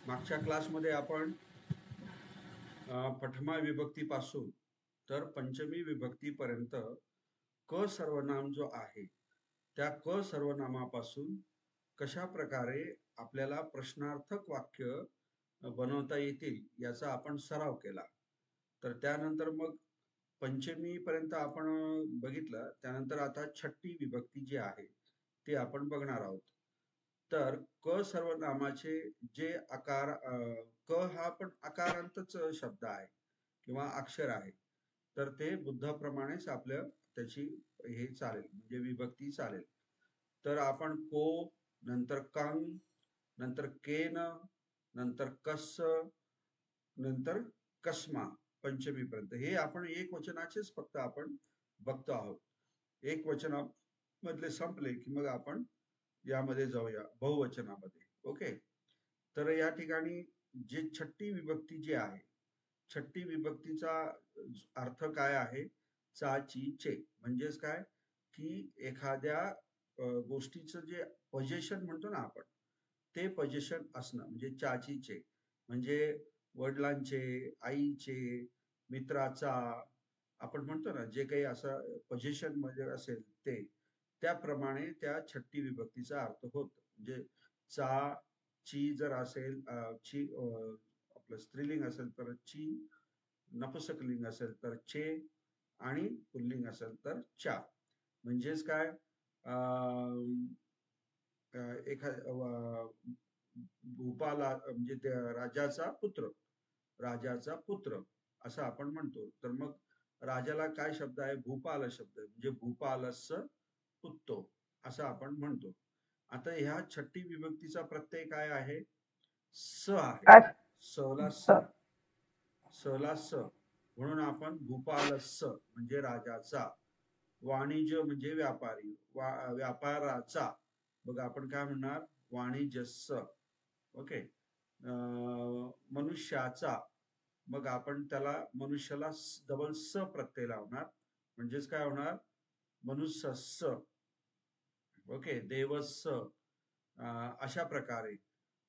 मागच्या क्लासमध्ये आपण प्रथमा विभक्तीपासून तर पंचमी विभक्तीपर्यंत क सर्वनाम जो आहे त्या क सर्वनामापासून कशा प्रकारे आपल्याला प्रश्नार्थक वाक्य बनवता येतील याचा आपण सराव केला. तर त्यानंतर मग पंचमी पर्यंत आपण बघितलं. त्यानंतर आता छठी विभक्ती जी आहे ते आपण बघणार आहोत. तर क सर्वनामाचे जे आकार क हा पण आकारांतच शब्द आहे किंवा अक्षर आहे. तर ते बुद्धाप्रमाणेच आपल्या त्याची हे चालेल, म्हणजे विभक्ती चालेल. तर आपण को, नंतर कंग, नंतर केन, नंतर कस, नंतर कस्मा, पंचमीपर्यंत हे आपण एक वचनाचेच फक्त आपण बघतो आहोत. एक वचनामधले संपले की मग आपण यामध्ये जाऊया बहुवचनामध्ये. ओके. तर या ठिकाणी जे छठी विभक्ती जी आहे, छठी विभक्तीचा अर्थ काय आहे? चा, ची, चे. म्हणजेच काय की एखाद्या गोष्टीचं जे पोझिशन म्हणतो ना आपण, ते पोझिशन असणं म्हणजे चाची चे. म्हणजे वडिलांचे, आईचे, मित्राचा, आपण म्हणतो ना जे काही असं पोझिशन मध्ये असेल ते, त्याप्रमाणे त्या छठी विभक्तीचा अर्थ होतो. म्हणजे चा, ची जर असेल, ची आपलं स्त्रीलिंग असेल तर ची, नपुसकलिंग असेल तर चे, आणि पुल्लिंग असेल तर चा. म्हणजेच काय, भूपाला म्हणजे त्या राजाचा पुत्र, राजाचा पुत्र असं आपण म्हणतो. तर मग राजाला काय शब्द आहे? भूपाल शब्द, म्हणजे भूपालस पुत्तो असं आपण म्हणतो. आता ह्या छठी विभक्तीचा प्रत्यय काय आहे? स आहे. सला स, सला स, म्हणून आपण भूपालस म्हणजे राजाचा, वाणिज्य म्हणजे व्यापारी, व्यापाराचा, बघ आपण काय म्हणणार? वाणिज्यस. ओके. मनुष्याचा, मग आपण त्याला मनुष्याला डबल स प्रत्यय लावणार, म्हणजेच काय होणार? मनुष्यस. ओके. देवस, अशा प्रकारे.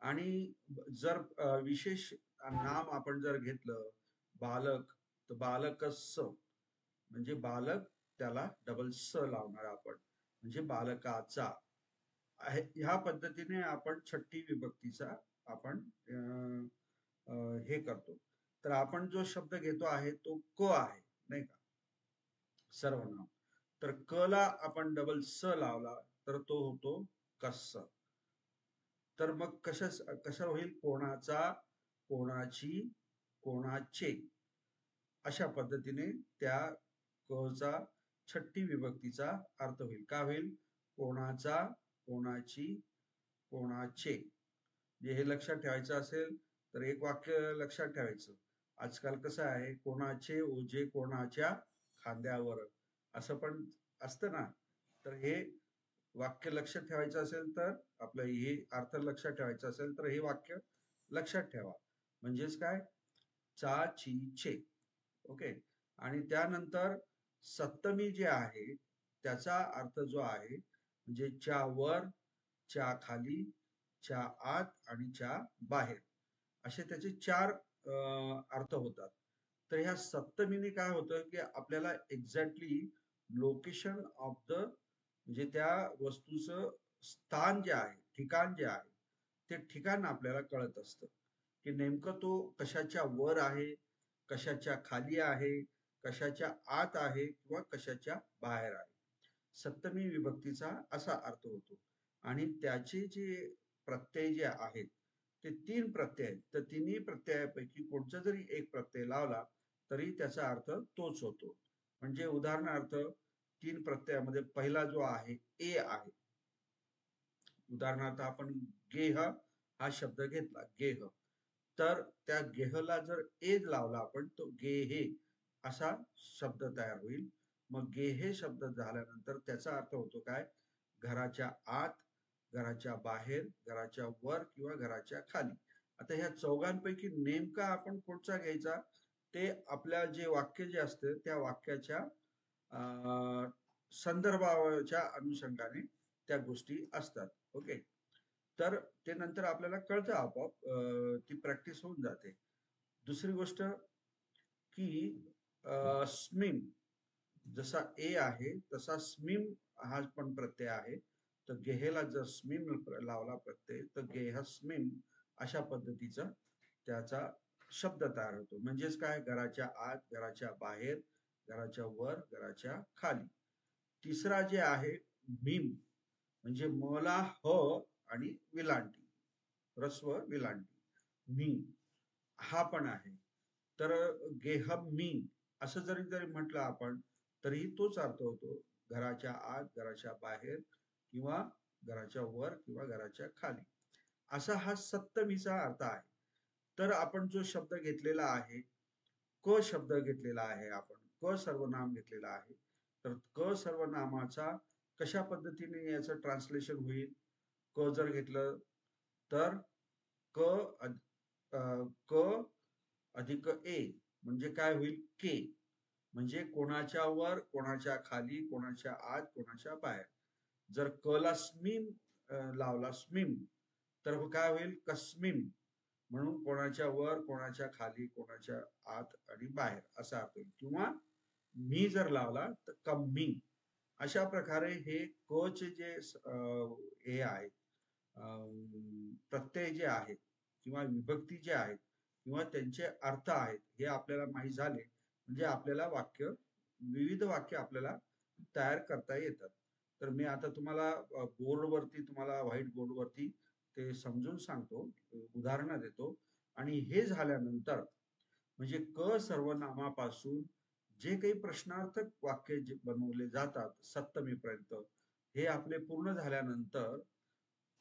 आणि जर विशेष नाम आपण जर घेतलं बालक, तर बालकस, म्हणजे बालक, त्याला डबल स लावणार आपण, म्हणजे बालकाचा. ह्या पद्धतीने आपण छठी विभक्तीचा आपण हे करतो. तर आपण जो शब्द घेतो आहे तो क आहे, नाही का, सर्वनाम. तर क ला आपण डबल स लावला तर तो होतो कस. तर मग कसं होईल? कोणाचा, कोणाची, कोणाचे, अशा पद्धतीने त्या क चा छठी विभक्तीचा अर्थ होईल. का होईल? कोणाचा, कोणाची, कोणाचे. हे लक्षात ठेवायचं असेल तर एक वाक्य लक्षात ठेवायचं. आजकाल कसं आहे, कोणाचे ओझे कोणाच्या खांद्यावर, असं पण असतं ना. तर हे वाक्य लक्षात ठेवायचं असेल तर, आपलं हे अर्थ लक्षात ठेवायचं असेल तर हे वाक्य लक्षात ठेवा. म्हणजेच काय? चा, ची, चे. ओके. आणि त्यानंतर सप्तमी जे आहे त्याचा अर्थ जो आहे म्हणजे च्या वर, च्या खाली, च्या आत आणि च्या बाहेर, असे त्याचे चार अर्थ होतात. तर ह्या सप्तमीने काय होतं की आपल्याला एक्झॅक्टली लोकेशन ऑफ द, म्हणजे त्या वस्तूचं स्थान जे आहे, ठिकाण जे आहे, ते ठिकाण आपल्याला कळत असतं की नेमकं तो कशाच्या वर आहे, कशाच्या खाली आहे, कशाच्या आत आहे किंवा कशाच्या बाहेर आहे. सप्तमी विभक्तीचा असा अर्थ होतो. आणि त्याचे जे प्रत्यय जे आहेत ते तीन प्रत्यय आहेत. तर तिन्ही प्रत्ययापैकी कोणता जरी एक प्रत्यय लावला तरी त्याचा अर्थ तोच होतो. म्हणजे उदाहरणार्थ, तीन प्रत्ययामध्ये पहिला जो आहे ए आहे. उदाहरणार्थ आपण गेह हा शब्द घेतला, गेह. तर त्या गेहला जर ए लावला आपण, तो गेहे असा शब्द तयार होईल. मग गेहे शब्द झाल्यानंतर त्याचा अर्थ होतो काय? घराच्या आत, घराच्या बाहेर, घराच्या वर किंवा घराच्या खाली. आता ह्या चौघांपैकी नेमका आपण कोणचा घ्यायचा, ते आपल्या जे वाक्य जे असते त्या वाक्याच्या संदर्भाच्या अनुषंगाने त्या गोष्टी असतात. ओके. तर ते नंतर आपल्याला कळतं आपोआप, ती प्रॅक्टिस होऊन जाते. दुसरी गोष्ट की स्मिम, जसा ए आहे तसा स्मिम हा पण प्रत्यय आहे. तर गेहेला जर स्मिम लावला प्रत्यय तर गेह स्मिम अशा पद्धतीचा त्याचा शब्द तयार होतो. म्हणजेच काय, घराच्या आत, घराच्या बाहेर, घराच्या वर, घराच्या खाली. तिसरा जे आहे मीम, म्हणजे मला ह आणि विलांटी, ह्रस्व विलांटी, मी, हा पण आहे. तर गेहम मी असं जरी जरी म्हटलं आपण तरी तोच अर्थ होतो, घराच्या आत, घराच्या बाहेर, किंवा घराच्या वर, किंवा घराच्या खाली, असा हा सप्तमीचा अर्थ आहे. तर आपण जो शब्द घेतलेला आहे, क शब्द घेतलेला आहे, आपण क सर्वनाम घेतलेला आहे. तर क सर्वनामाचा कशा पद्धतीने याचं ट्रान्सलेशन होईल? क जर घेतलं तर क क अधिक ए म्हणजे काय होईल? के. म्हणजे कोणाच्या वर, कोणाच्या खाली, कोणाच्या आत, कोणाच्या बाहेर. जर क ला स्मिम लावला, स्मिम, तर काय होईल? कस्मिम. म्हणून कोणाच्या वर, कोणाच्या खाली, कोणाच्या आत आणि बाहेर असा अर्थ होईल. किंवा मी जर लावला तर कम्मी. अशा प्रकारे हे क चे जे हे आहेत, प्रत्यय जे आहेत किंवा विभक्ती जे आहेत किंवा त्यांचे अर्थ आहेत, हे आपल्याला माहीत झाले म्हणजे आपल्याला वाक्य, विविध वाक्य आपल्याला तयार करता येतात. तर मी आता तुम्हाला बोर्डवरती, तुम्हाला व्हाईट बोर्डवरती ते समजून सांगतो, उदाहरणं देतो. आणि हे झाल्यानंतर म्हणजे क सर्वनामापासून जे काही प्रश्नार्थक वाक्य जे बनवले जातात सप्तमीपर्यंत, हे आपले पूर्ण झाल्यानंतर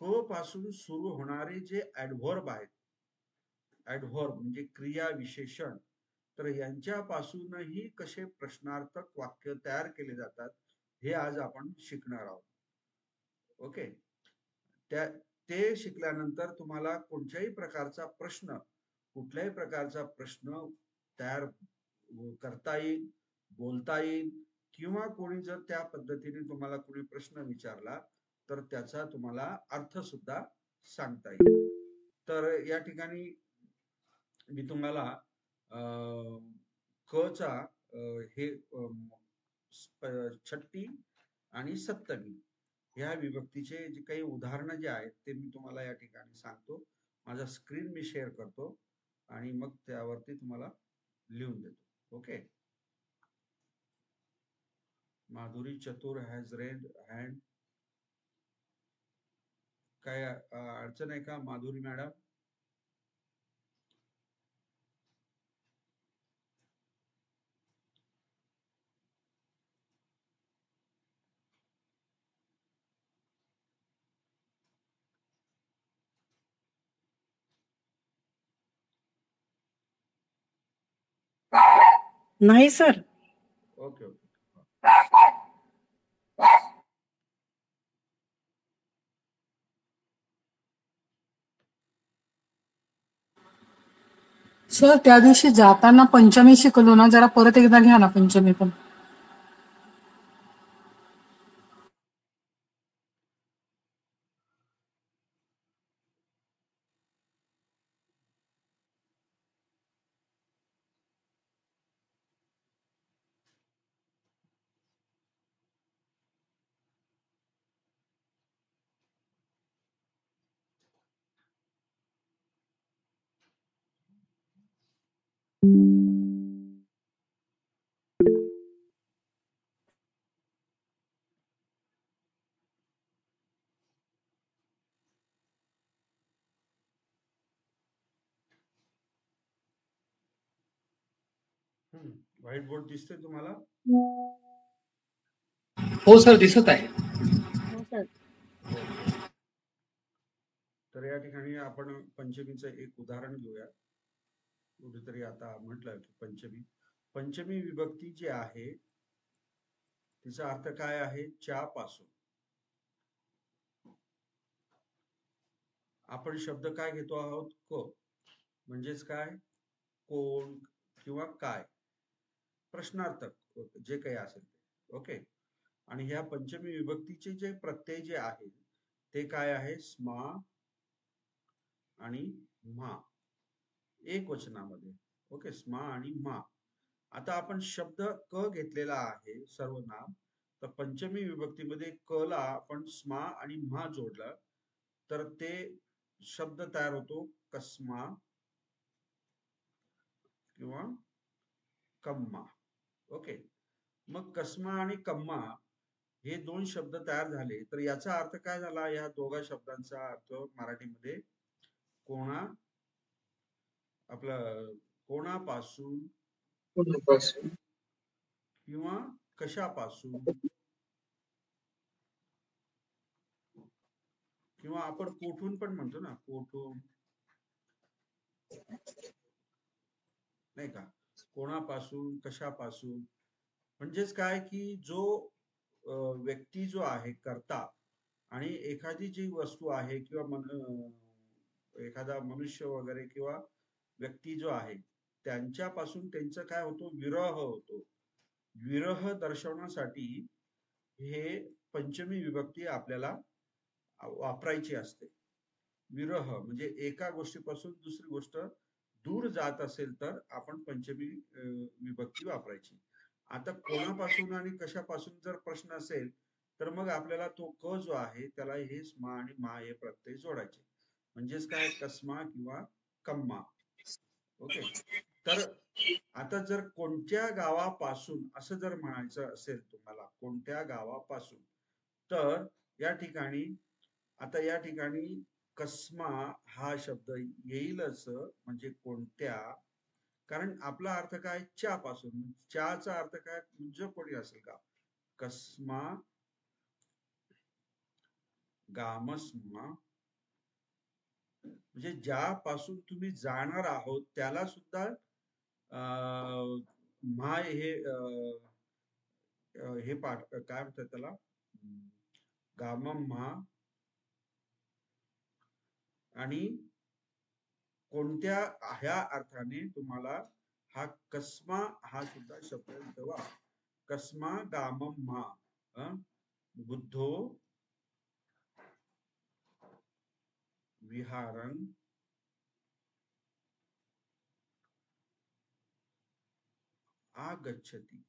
क पासून सुरू होणारे जे ऍडव्हर्ब आहेत, ऍडव्हर्ब म्हणजे क्रिया विशेषण, तर यांच्यापासूनही कसे प्रश्नार्थक वाक्य तयार केले जातात हे आज आपण शिकणार आहोत. ओके. ते शिकल्यानंतर तुम्हाला कोणत्याही प्रकारचा प्रश्न, कुठल्याही प्रकारचा प्रश्न तयार करता येईल, बोलता येईल, किंवा कोणी जर त्या पद्धतीने तुम्हाला कोणी प्रश्न विचारला तर त्याचा तुम्हाला अर्थ सुद्धा सांगता येईल. तर या ठिकाणी मी तुम्हाला क चा हे छट्टी आणि सप्तमी ह्या विभक्तीचे जे काही उदाहरणं जे आहेत ते मी तुम्हाला या ठिकाणी सांगतो. माझा स्क्रीन मी शेअर करतो आणि मग त्यावरती तुम्हाला लिहून देतो. ओके. माधुरी चतुर हॅज रेड हँड. काय अडचण आहे का माधुरी मॅडम? नाही सर. Okay okay. सर त्या दिवशी जाताना पंचमी शिकलो ना, जरा परत एकदा घ्या ना पंचमी पण. व्हाईट बोर्ड दिसतोय तुम्हाला? हो सर, दिसत आहे. हो सर. तर या ठिकाणी आपण पंचमीचं एक उदाहरण घेऊया. कुठेतरी आता म्हटलं की पंचमी, पंचमी विभक्ती जी आहे तिचा अर्थ काय आहे? च्या पासून. आपण शब्द काय घेतो आहोत? क. म्हणजेच काय? कोण किंवा काय, प्रश्नार्थक जे काही असेल ते. ओके. आणि ह्या पंचमी विभक्तीचे जे प्रत्यय जे आहेत ते काय आहे? स्मा, आणि म्हा एक वचनामध्ये. ओके, स्मा आणि म्हा. आता आपण शब्द क घेतलेला आहे सर्वनाम, तर पंचमी विभक्तीमध्ये क ला आपण स्मा आणि म्हा जोडलं तर ते शब्द तयार होतो कस्मा किंवा कम्मा. ओके, मग कस्मा आणि कम्मा हे दोन शब्द तयार झाले तर याचा अर्थ काय झाला? या दोघा शब्दांचा अर्थ मराठीमध्ये कोणा आपलं कोणापासून किंवा कशापासून किंवा आपण कोठून पण म्हणतो ना, कोठून, नाही का? कोणापासून कशापासून म्हणजेच काय की जो व्यक्ती जो आहे करता आणि एखादी जी वस्तू आहे किंवा एखादा मनुष्य वगैरे किंवा व्यक्ती जो आहे त्यांच्यापासून त्यांचं काय होतो? विरह होतो. विरह दर्शवण्यासाठी हे पंचमी विभक्ती आपल्याला वापरायची असते. विरह म्हणजे एका गोष्टीपासून दुसरी गोष्ट दूर जात असेल तर आपण पंचमी विभक्ती वापरायची. आता कोणापासून आणि कशापासून जर प्रश्न असेल तर मग आपल्याला तो क जो आहे त्याला हे स्मा आणि मा हे प्रत्यय जोडायचे. म्हणजेच काय? कस्मा किंवा कम्मा. ओके, तर आता जर कोणत्या गावापासून असं जर म्हणायचं असेल तुम्हाला, कोणत्या गावापासून, तर या ठिकाणी आता या ठिकाणी कस्मा हा शब्द येईलच, म्हणजे कोणत्या, कारण आपला अर्थ काय? च्या पासून. च्याचा अर्थ काय? म्हणजे कोणी असेल का? कस्मा गामस्मा म्हणजे ज्यापासून तुम्ही जाणार आहोत त्याला सुद्धा म्हा हे पाठ काय म्हणतात त्याला? गामम म्हा. आणि कोणत्या ह्या अर्थाने तुम्हाला हा कस्मा हा सुद्धा शब्द ठेवा. कस्मा गामम म्हा बुद्धो विहारन आगच्छति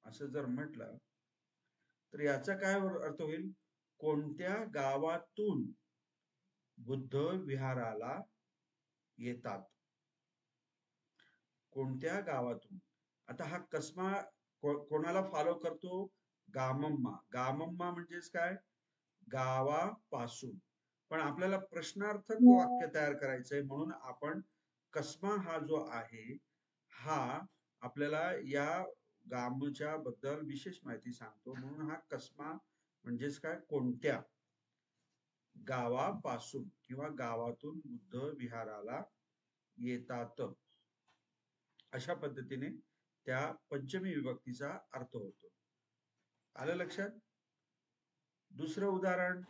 असं जर म्हटलं तर याचा काय अर्थ होईल? कोणत्या गावातून बुद्ध विहाराला येतात. कोणत्या गावातून. आता हा कस्मा कोणाला फॉलो करतो? गामम्मा. गामम्मा म्हणजेच काय? गावापासून. पण आपल्याला प्रश्नार्थक वाक्य तयार करायचंय म्हणून आपण कस्मा हा जो आहे हा आपल्याला या गामच्या बद्दल विशेष माहिती सांगतो, म्हणून हा कस्मा म्हणजेच काय? कोणत्या गावापासून किंवा गावातून बुद्ध विहाराला येतात, अशा पद्धतीने त्या पंचमी विभक्तीचा अर्थ होतो. आलं लक्षात? दुसरं उदाहरण.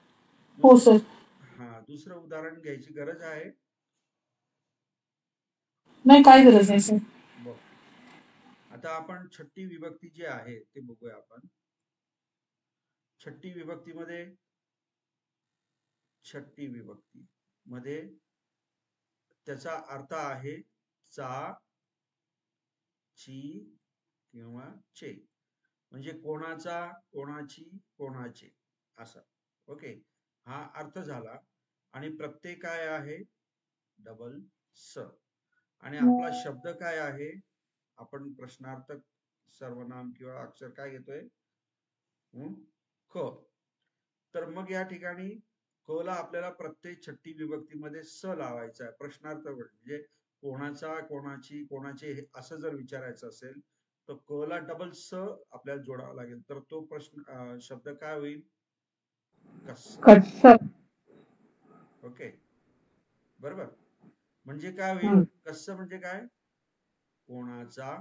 हो सर. हा, दुसरं उदाहरण घ्यायची गरज आहे? नाही, काय गरज नाही सर. बघ, आता आपण छट्टी विभक्ती जी आहे ते बघूया आपण. छट्टी विभक्तीमध्ये त्याचा अर्थ आहे चा, ची किंवा चे. म्हणजे कोणाचा, कोणाची, कोणाचे असा. ओके, हा अर्थ झाला. आणि प्रत्यय काय आहे? डबल स. आणि आपला शब्द काय आहे? आपण प्रश्नार्थक सर्वनाम किंवा अक्षर काय घेतोय? क. तर मग या ठिकाणी क ला आपल्याला प्रत्येक छट्टी विभक्तीमध्ये स लावायचा आहे. प्रश्नार्थ म्हणजे कोणाचा, कोणाची, कोणाचे असं जर विचारायचं असेल तर क ला डबल स आपल्याला जोडावा लागेल. तर तो प्रश्न शब्द काय होईल? कस्सा. ओके, बरोबर. म्हणजे काय होईल? कस्स म्हणजे काय? कोणाचा,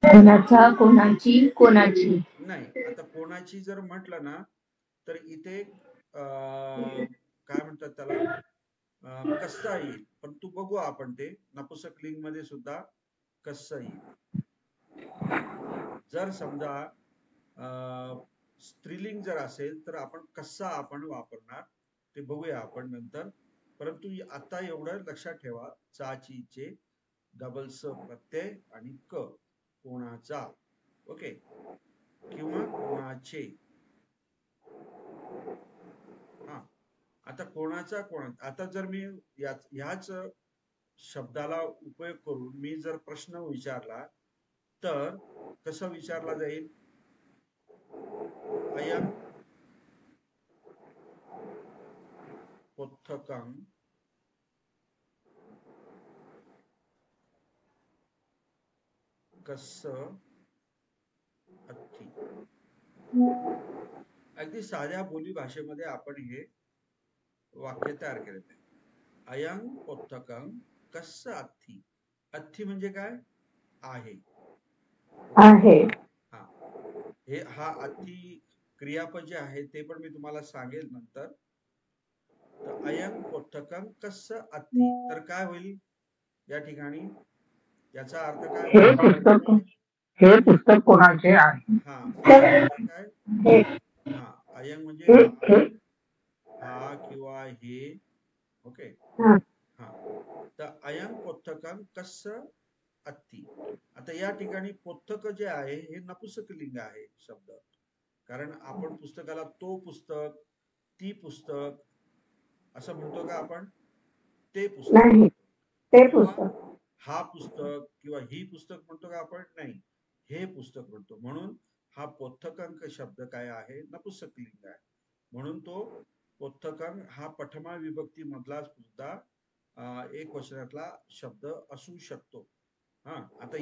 कोणाचा, कोणाची, कोणाची. नाही, आता कोणाची जर म्हटलं ना तर इथे काय म्हणतात त्याला? कस्सा येईल. पण तू बघू आपण ते नपुसक लिंग मध्ये सुद्धा कस्सा येईल. जर समजा स्त्रीलिंग जर असेल तर आपण कस्सा आपण वापरणार, ते बघूया आपण नंतर. परंतु आता एवढं लक्षात ठेवा, चाची चे डबल स प्रत्यय आणि क कोणाचा, ओके, किंवा कोणाचे. हा, आता कोणाचा आता जर मी ह्याच शब्दाला उपयोग करून मी जर प्रश्न विचारला तर कसा विचारला जाईल? अयं पुस्तकं कस्य अस्ति. अगदी साध्या बोली भाषेमध्ये आपण हे वाक्य तयार केलेलं आहे. अयं पुस्तकं कस्य अस्ति. अस्ति म्हणजे काय? आहे. आहे. हा, हे हा अस्ति क्रियापद जे आहे ते पण मी तुम्हाला सांगेल नंतर. तर अयं पुस्तकं कस्य अस्ति, तर काय होईल या ठिकाणी? याचा अर्थ काय होईल? हे पुस्तक कोणाचे आहे. हा, काय? हा, अयं म्हणजे हा किंवा हे, ओके. हा, तर अयं पुस्तकं कस्य अस्ति. आता या ठिकाणी पुस्तक जे आहे हे नपुंसकलिंग आहे शब्द, कारण आपण पुस्तकाला तो पुस्तक, ती पुस्तक असं म्हणतो का आपण? ते पुस्तक, ते पुस्तक, हा पुस्तक किंवा ही पुस्तक म्हणतो का आपण? नाही, हे पुस्तक म्हणतो. म्हणून हा पुस्तकांक शब्द काय आहे? नपुंसकलिंग आहे. म्हणून तो पुस्तकं हा प्रथमा विभक्ती मधला सुद्धा एक वचनातला शब्द असू शकतो. हा, आता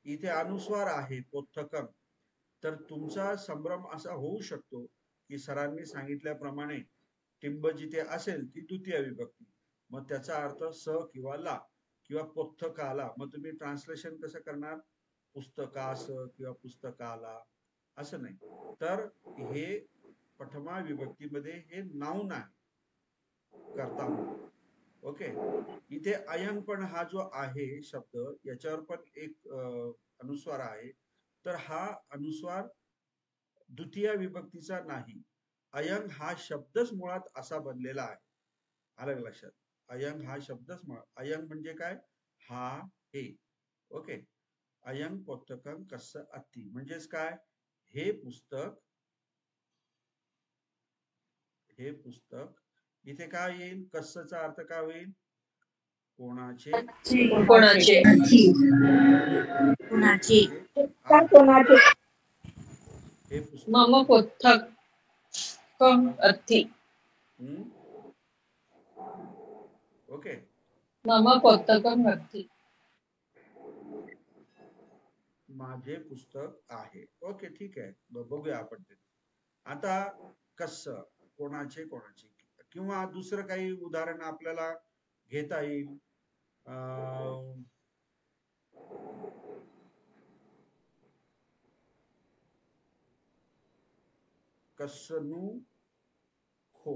इथे अनुस्वार आहे पुस्तकं, तर तुमचा संभ्रम असा होऊ शकतो की सरांनी सांगितल्याप्रमाणे टिंब जिथे असेल ती द्वितीय विभक्ती, मग त्याचा अर्थ स किंवा ला किंवा पुस्तकाला, मग तुम्ही ट्रान्सलेशन कसं करणार? पुस्तकास किंवा पुस्तकाला असं नाही. तर हे प्रथमा विभक्तीमध्ये हे नाउन आहे, कर्ता म्हणून. ओके, इथे अयं पण हा जो आहे शब्द याच्यावर पण एक अनुस्वार आहे, तर हा अनुस्वार द्वितीय विभक्तीचा नाही. अयं हा शब्दच मुळात असा बनलेला आहे. आलं लक्षात? अयं हा शब्दच अयं म्हणजे काय? हा, हे. ओके, अयं पुस्तकं कस्य अस्ति म्हणजेच काय? हे पुस्तक, हे पुस्तक. इथे काय येईल? कस्यचा अर्थ काय होईल? कोणाचे. कोणाचे. कोणाचे. हे पुस्तक मम पुस्तकं अस्ति. ओके, मम पुस्तकं अस्ति. माझे पुस्तक आहे. ओके, ठीक आहे, बघूया आपण ते. आता कस्य, कोणाचे कोणाचे, किंवा दुसरं काही उदाहरण आपल्याला घेता येईल. कस्नु खो,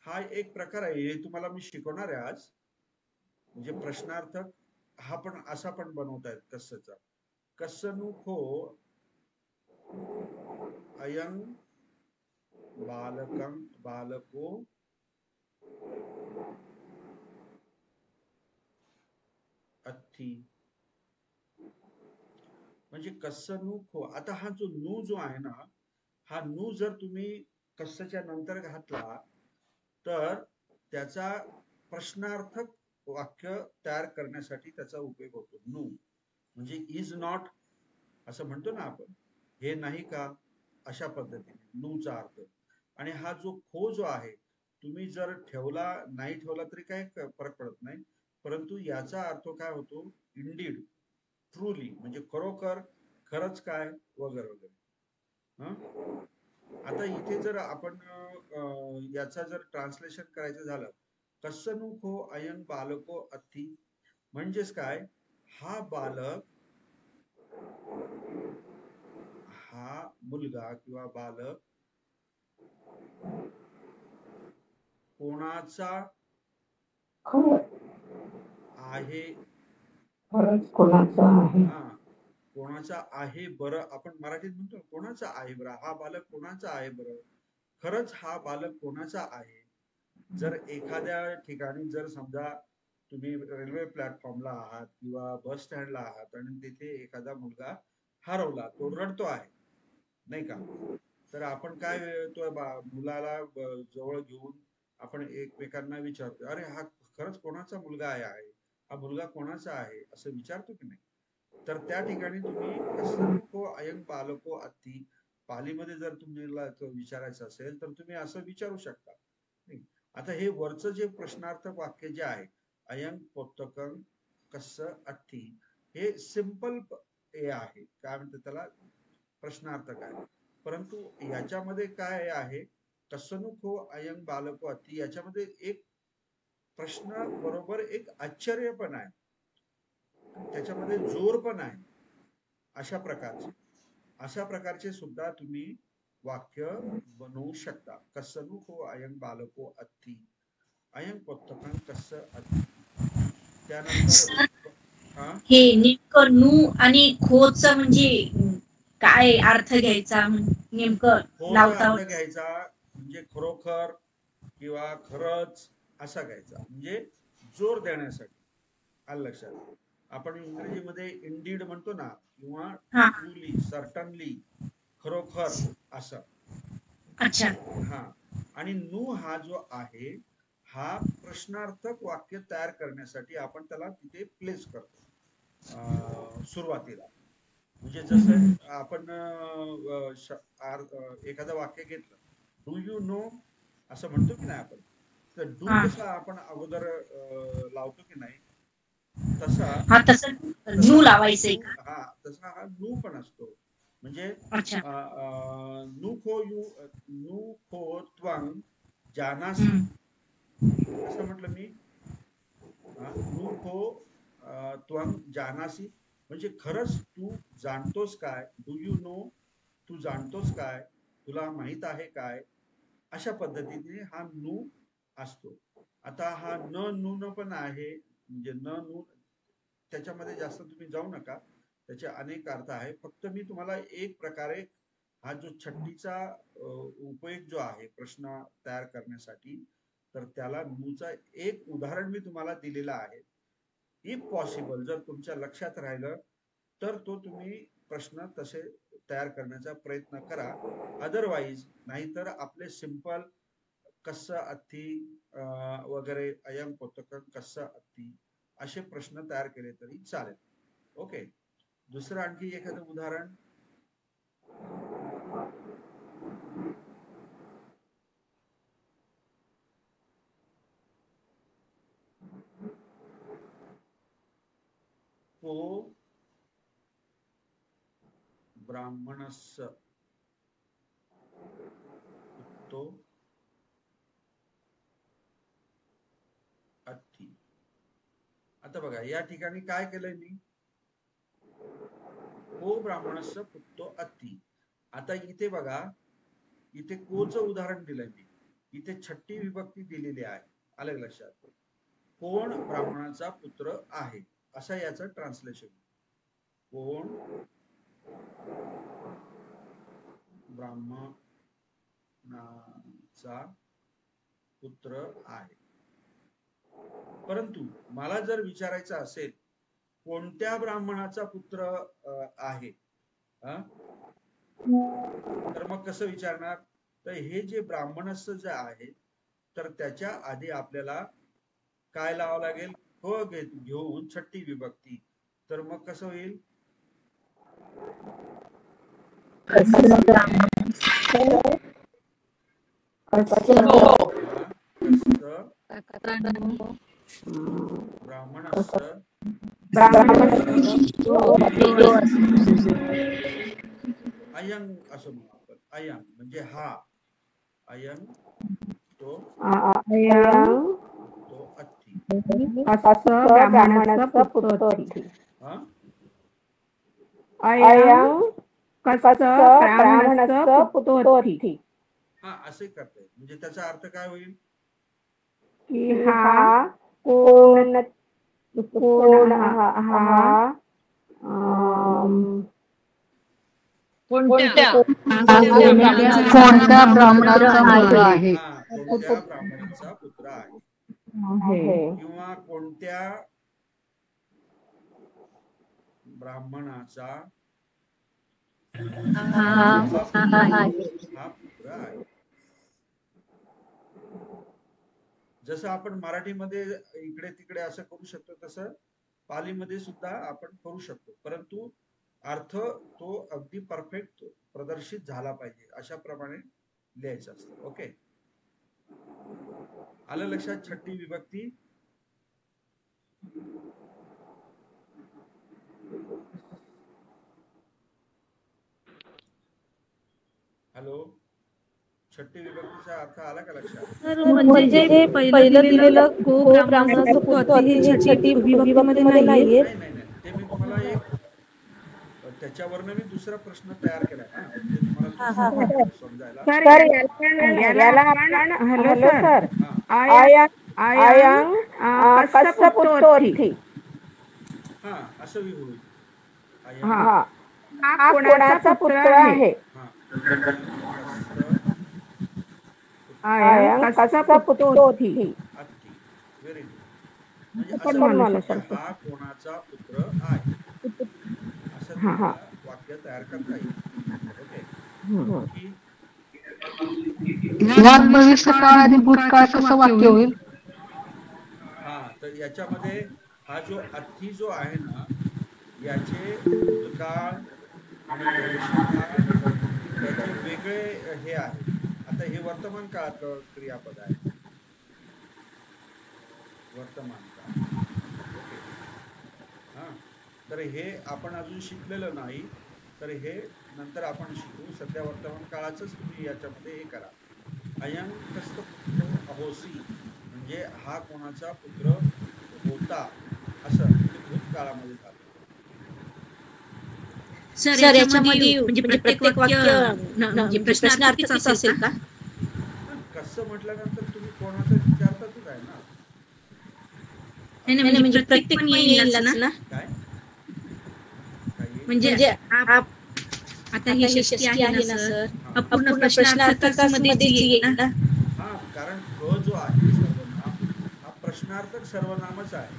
हा एक प्रकार आहे. हे तुम्हाला मी शिकवणार आहे आज. म्हणजे प्रश्नार्थक हा पण असा पण बनवता येत कस्यचा. कस्नु खो अयं बालकं बालको अस्ति. म्हणजे कस्नु खो. आता हा जो नू जो आहे ना, हा नू जर तुम्ही कस्यच्या नंतर घातला तर त्याचा प्रश्नार्थक वाक्य तयार करण्यासाठी त्याचा उपयोग होतो. नू म्हणजे इज नॉट असं म्हणतो ना आपण, हे नाही का, अशा पद्धतीने नूचा अर्थ. आणि हा जो खो जो आहे, तुम्ही जर ठेवला नाही ठेवला तरी काही फरक पडत नाही, परंतु याचा अर्थ काय होतो? इंडीड, ट्रूली, म्हणजे खरोखर, खरंच काय, वगैरे वगैरे. आता इथे जर आपण याचा जर ट्रान्सलेशन करायचं झालं, कस्नु खो अयं बालको अस्ति, म्हणजेच काय? हा बालक, हा मुलगा किंवा बालक कोणाचा आहे. खरंच कोणाचा आहे. हा, कोणाचा आहे बरं, आपण मराठीत म्हणतो कोणाचा आहे बरं, हा बालक कोणाचा आहे बरं, खरंच हा बालक कोणाचा आहे. जर एखाद्या ठिकाणी जर समजा तुम्ही रेल्वे प्लॅटफॉर्मला आहात किंवा बस स्टँडला आहात आणि तिथे एखादा मुलगा हरवला, तो रडतो आहे, नाही का? तर आपण काय तो मुलाला जवळ घेऊन आपण एकमेकांना विचारतो, अरे हा खरंच कोणाचा मुलगा आहे, हा मुलगा कोणाचा आहे, असं विचारतो की नाही? तर त्या ठिकाणी तुम्ही कस्सनुको अयं बालको अत्ती, पालीमध्ये जर तुम्हाला विचारायचं असेल तर तुम्ही असं विचारू शकता. आता हे वरचं जे प्रश्नार्थक वाक्य जे आहे, अयं पोत्तकं कस्स अत्ती, हे सिंपल हे आहे, काय म्हणतात त्याला, प्रश्नार्थक आहे. परंतु याच्यामध्ये काय आहे, कस्सनुको अयं बालको अत्ती, याच्यामध्ये एक प्रश्न बरोबर एक आश्चर्य पण आहे, त्याच्यामध्ये जोर पण आहे. अशा प्रकारचे सुद्धा तुम्ही वाक्य बनवू शकता. कस्सनुको अयं बालको अत्ती, अयं पुस्तकं कसं अत्ती. त्यानंतर हे नेमकं नू आणि खोच म्हणजे काय अर्थ घ्यायचा, नेमकं लावता अर्थ घ्यायचा म्हणजे खरोखर किंवा खरंच असा घ्यायचा, म्हणजे जोर देण्यासाठी. आलं लक्षात? आपण इंग्रजीमध्ये इंडीड म्हणतो ना, किंवा ट्रूली, सर्टनली, खरोखर असं. अच्छा. हा, आणि नू हा जो आहे हा प्रश्नार्थक वाक्य तयार करण्यासाठी आपण त्याला तिथे प्लेस करतो सुरुवातीला. म्हणजे जसं आपण एखादं वाक्य घेतलं, डू यू नो असं म्हणतो की नाही आपण, तर डू कसा आपण अगोदर लावतो की नाही, तसा नू लावायचंय. हा, तसा हा नू पण असतो. म्हणजे नू खो त्वं जानासी, असं म्हटलं मी, नू खो त्वं जानासी म्हणजे खरंच तू जाणतोस काय, डू यू नो, तू जाणतोस काय, तुला माहित आहे काय, अशा पद्धतीने हा नू असतो. आता हा न नून पण आहे, म्हणजे न नू, त्याच्यामध्ये जास्त तुम्ही जाऊ नका, त्याचे अनेक अर्थ आहे. फक्त मी तुम्हाला एक प्रकारे हा जो छट्टीचा उपयोग जो आहे प्रश्न तयार करण्यासाठी, तर त्याला नूचा एक उदाहरण मी तुम्हाला दिलेला आहे. इफ पॉसिबल जर तुमच्या लक्षात राहिलं तर तो तुम्ही प्रश्न तसे तयार करण्याचा प्रयत्न करा. अदरवाईज नाहीतर आपले सिंपल कस्स अत्ती वगैरे, अयं पुस्तकं कस्स अत्ती, असे प्रश्न तयार केले तरी चालेल. ओके, दुसरं आणखी एखादं उदाहरण. को ब्राह्मणस्य पुत्रो अत्ती. आता बघा या ठिकाणी काय केलंय मी, को ब्राह्मणस्य पुत्रो अत्ती. आता इथे बघा, इथे कोचं उदाहरण दिलंय मी, इथे छट्टी विभक्ती दिलेली आहे. आलं लक्षात? कोण ब्राह्मणाचा पुत्र आहे, असं याचं ट्रान्सलेशन. कोण ब्राह्मणाचा पुत्र आहे. परंतु मला जर विचारायचं असेल कोणत्या ब्राह्मणाचा पुत्र आहे, तर मग कसं विचारणार, तर हे जे ब्राह्मणस्थ जे आहे तर त्याच्या आधी आपल्याला काय लावावं लागेल, क घेऊन छट्टी विभक्ती. तर मग कसं होईल, ब्राह्मणस्थ अयं असं म्हणू आपण. अयं म्हणजे हा, अयं तो अत्ती, ब्राह्मणाचा पुत्र अत्ती. ब्राह्मणाचा पुत्र अत्ती. हा, असे करता येईल. म्हणजे त्याचा अर्थ काय होईल, की हा कोण हा कोणत्या ब्राह्मणाचा मुलगा आहे. कोणत्या ब्राह्मणाचा पुत्र किंवा कोणत्या ब्राह्मणाचा हा पुत्र आहे. जसं आपण मराठीमध्ये इकडे तिकडे असं करू शकतो तसं पालीमध्ये सुद्धा आपण करू शकतो, परंतु अर्थ तो अगदी परफेक्ट प्रदर्शित झाला पाहिजे अशा प्रमाणे लिहायचं असतं. ओके, आलं लक्षात? छठी विभक्ती. हॅलो, छठी विभक्तीचा अर्थ आला का लक्षात? म्हणजे पहिलं दिलेलं को ब्राह्मणाचं पुत्र ही छठी विभक्तीमध्ये नाहीये. नाही, ते मी तुम्हाला एक त्याच्यावरनं मी दुसरा प्रश्न तयार केलाय ना, म्हणजे तुम्हाला समजायला. याला आपण हॅलो सर आयं कस्य पुत्रोर्थी. हा, असं होईल. हा कोणाचा पुत्र आहे. आयं कस्य पुत्रोर्थी. Very good. म्हणजे असं हा कोणाचा पुत्र आहे असं तुम्हाला वाक्य तयार करता येईल. ओके, यात भविष्यकाळ आणि भूतकाळ कसं वाक्य होईल? हा, तर याच्यामध्ये हा जो अर्थी जो आहे ना, याचे भूतकाळ आणि भविष्यकाळ याचे वेगळे हे आहे. आता हे वर्तमान काळातलं क्रियापद आहे, वर्तमान काळ. ओके, हा, तर हे आपण अजून शिकलेलं नाही, तर हे नंतर आपण शिकू. सध्या वर्तमान काळाचंच तुम्ही याच्यामध्ये हे करा. अयं कस्य पुत्रो अहोसी म्हणजे हा कोणाचा पुत्र होता असं म्हणजे भूतकाळामध्ये झालं. सर याच्यामध्ये म्हणजे प्रत्येक वाक्य म्हणजे प्रश्नार्थीच असेल का? कसं म्हटल्यानंतर तुम्ही कोणाचं विचारतातच आहे ना. नाही म्हणजे प्रत्येक पण येईल ना. काय म्हणजे आता ही षष्टी आहे ना सर, अपूर्ण प्रश्नार्थक मध्येच येईल ना. हा, कारण क जो आहे सर्वनाम हा प्रश्नार्थक सर्वनामच आहे,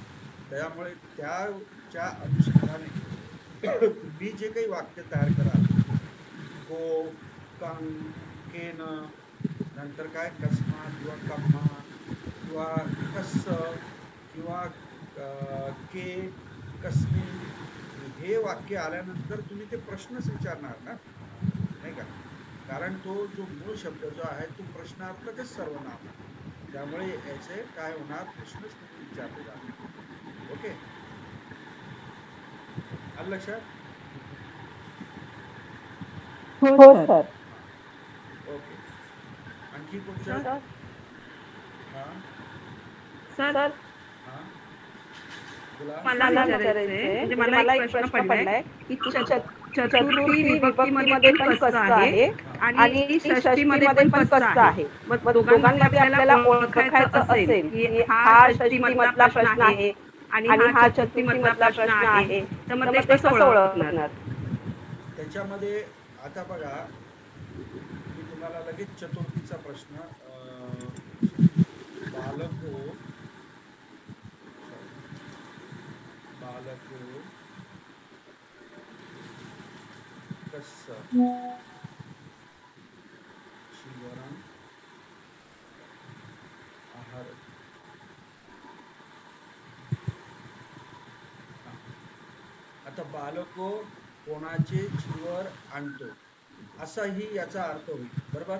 त्यामुळे त्याच्या अनुषंगाने तुम्ही जे काही वाक्य तयार कराल, को, कं, केन, नंतर काय कस्मा किंवा कम्मा किंवा कस्स किंवा के, कस्मिन, हे वाक्य आल्यानंतर तुम्ही ते प्रश्नच विचारणार ना, नाही का? कारण तो जो मूळ शब्द जो आहे तो प्रश्नार्थकच सर्वनाम आहे, त्यामुळे याचे काय होणार, प्रश्नच तुम्ही विचारले जाणार. ओके, आलं लक्षात? हो सर. ओके, आणखी कोणतं? हा सर हा बोला. मला विचारायचंय, म्हणजे मला एक प्रश्न पडलाय की चतुर्थी विभक्तीमध्ये पण कसं आहे आणि षष्टीमध्ये पण कसं आहे. मग दोघांमध्ये आपल्याला ओळखायचं असेल की हा षष्टीमधला प्रश्न आहे आणि हा चतुर्थीमधला प्रश्न आहे, तर मग ते कसं ओळखणार? त्याच्यामध्ये आता बघा, मी तुम्हाला लगेच चतुर्थीचा प्रश्न बालको कस्य शिवरं आहारति. आता बालको कोणाचे जीवर आणतो असाही याचा अर्थ होईल, बरोबर?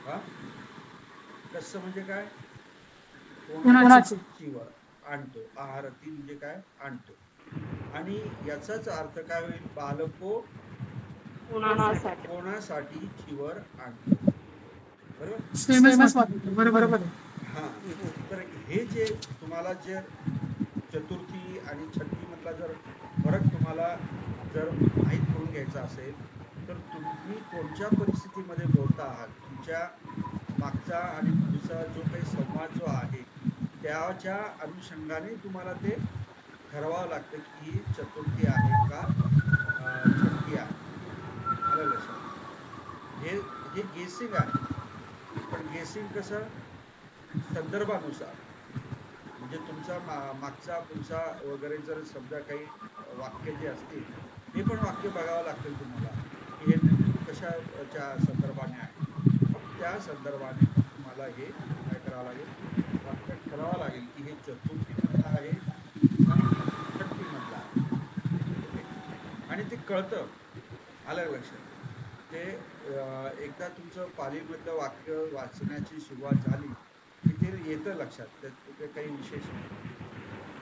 हा, कसं म्हणजे काय? कोणाचे जीवर आणतो, आहारती म्हणजे काय, आणतो. आणि याचाच अर्थ काय होईल, बालको कोणासाठी जीवर आणतो, बरोबर? बरोबर. हा, तर हे जे तुम्हाला जे चतुर्थी आणि छठी मधला जर फरक तुम्हाला जर माहीत करून घ्यायचा असेल, तर तुम्ही कोणत्या परिस्थितीमध्ये बोलता आहात, तुमच्या मागचा आणि पुढचा जो काही संवाद जो आहे त्याच्या अनुषंगाने तुम्हाला ते ठरवावं लागतं की ही चतुर्थी आहे का छठी आहे. आलं लक्षात? हे गेसिंग आहे, पण गेसिंग कसं, संदर्भानुसार म्हणजे तुमचा मागचा पुढचा वगैरे जर समजा काही वाक्य जे असतील ते पण वाक्य बघावं लागतील तुम्हाला की हे कशाच्या संदर्भाने आहे. मग त्या संदर्भाने मग तुम्हाला हे काय करावं लागेल, वाक्य ठरवावं लागेल की हे चतुर्थी मधलं आहे का षष्टी मधलं आहे. ओके. आणि ते कळतं, आलं लक्षात. ते एकदा तुमचं पालीमधलं वाक्य वाचण्याची सुरुवात झाली की ते येतं लक्षात, त्यात काही विशेष नाही.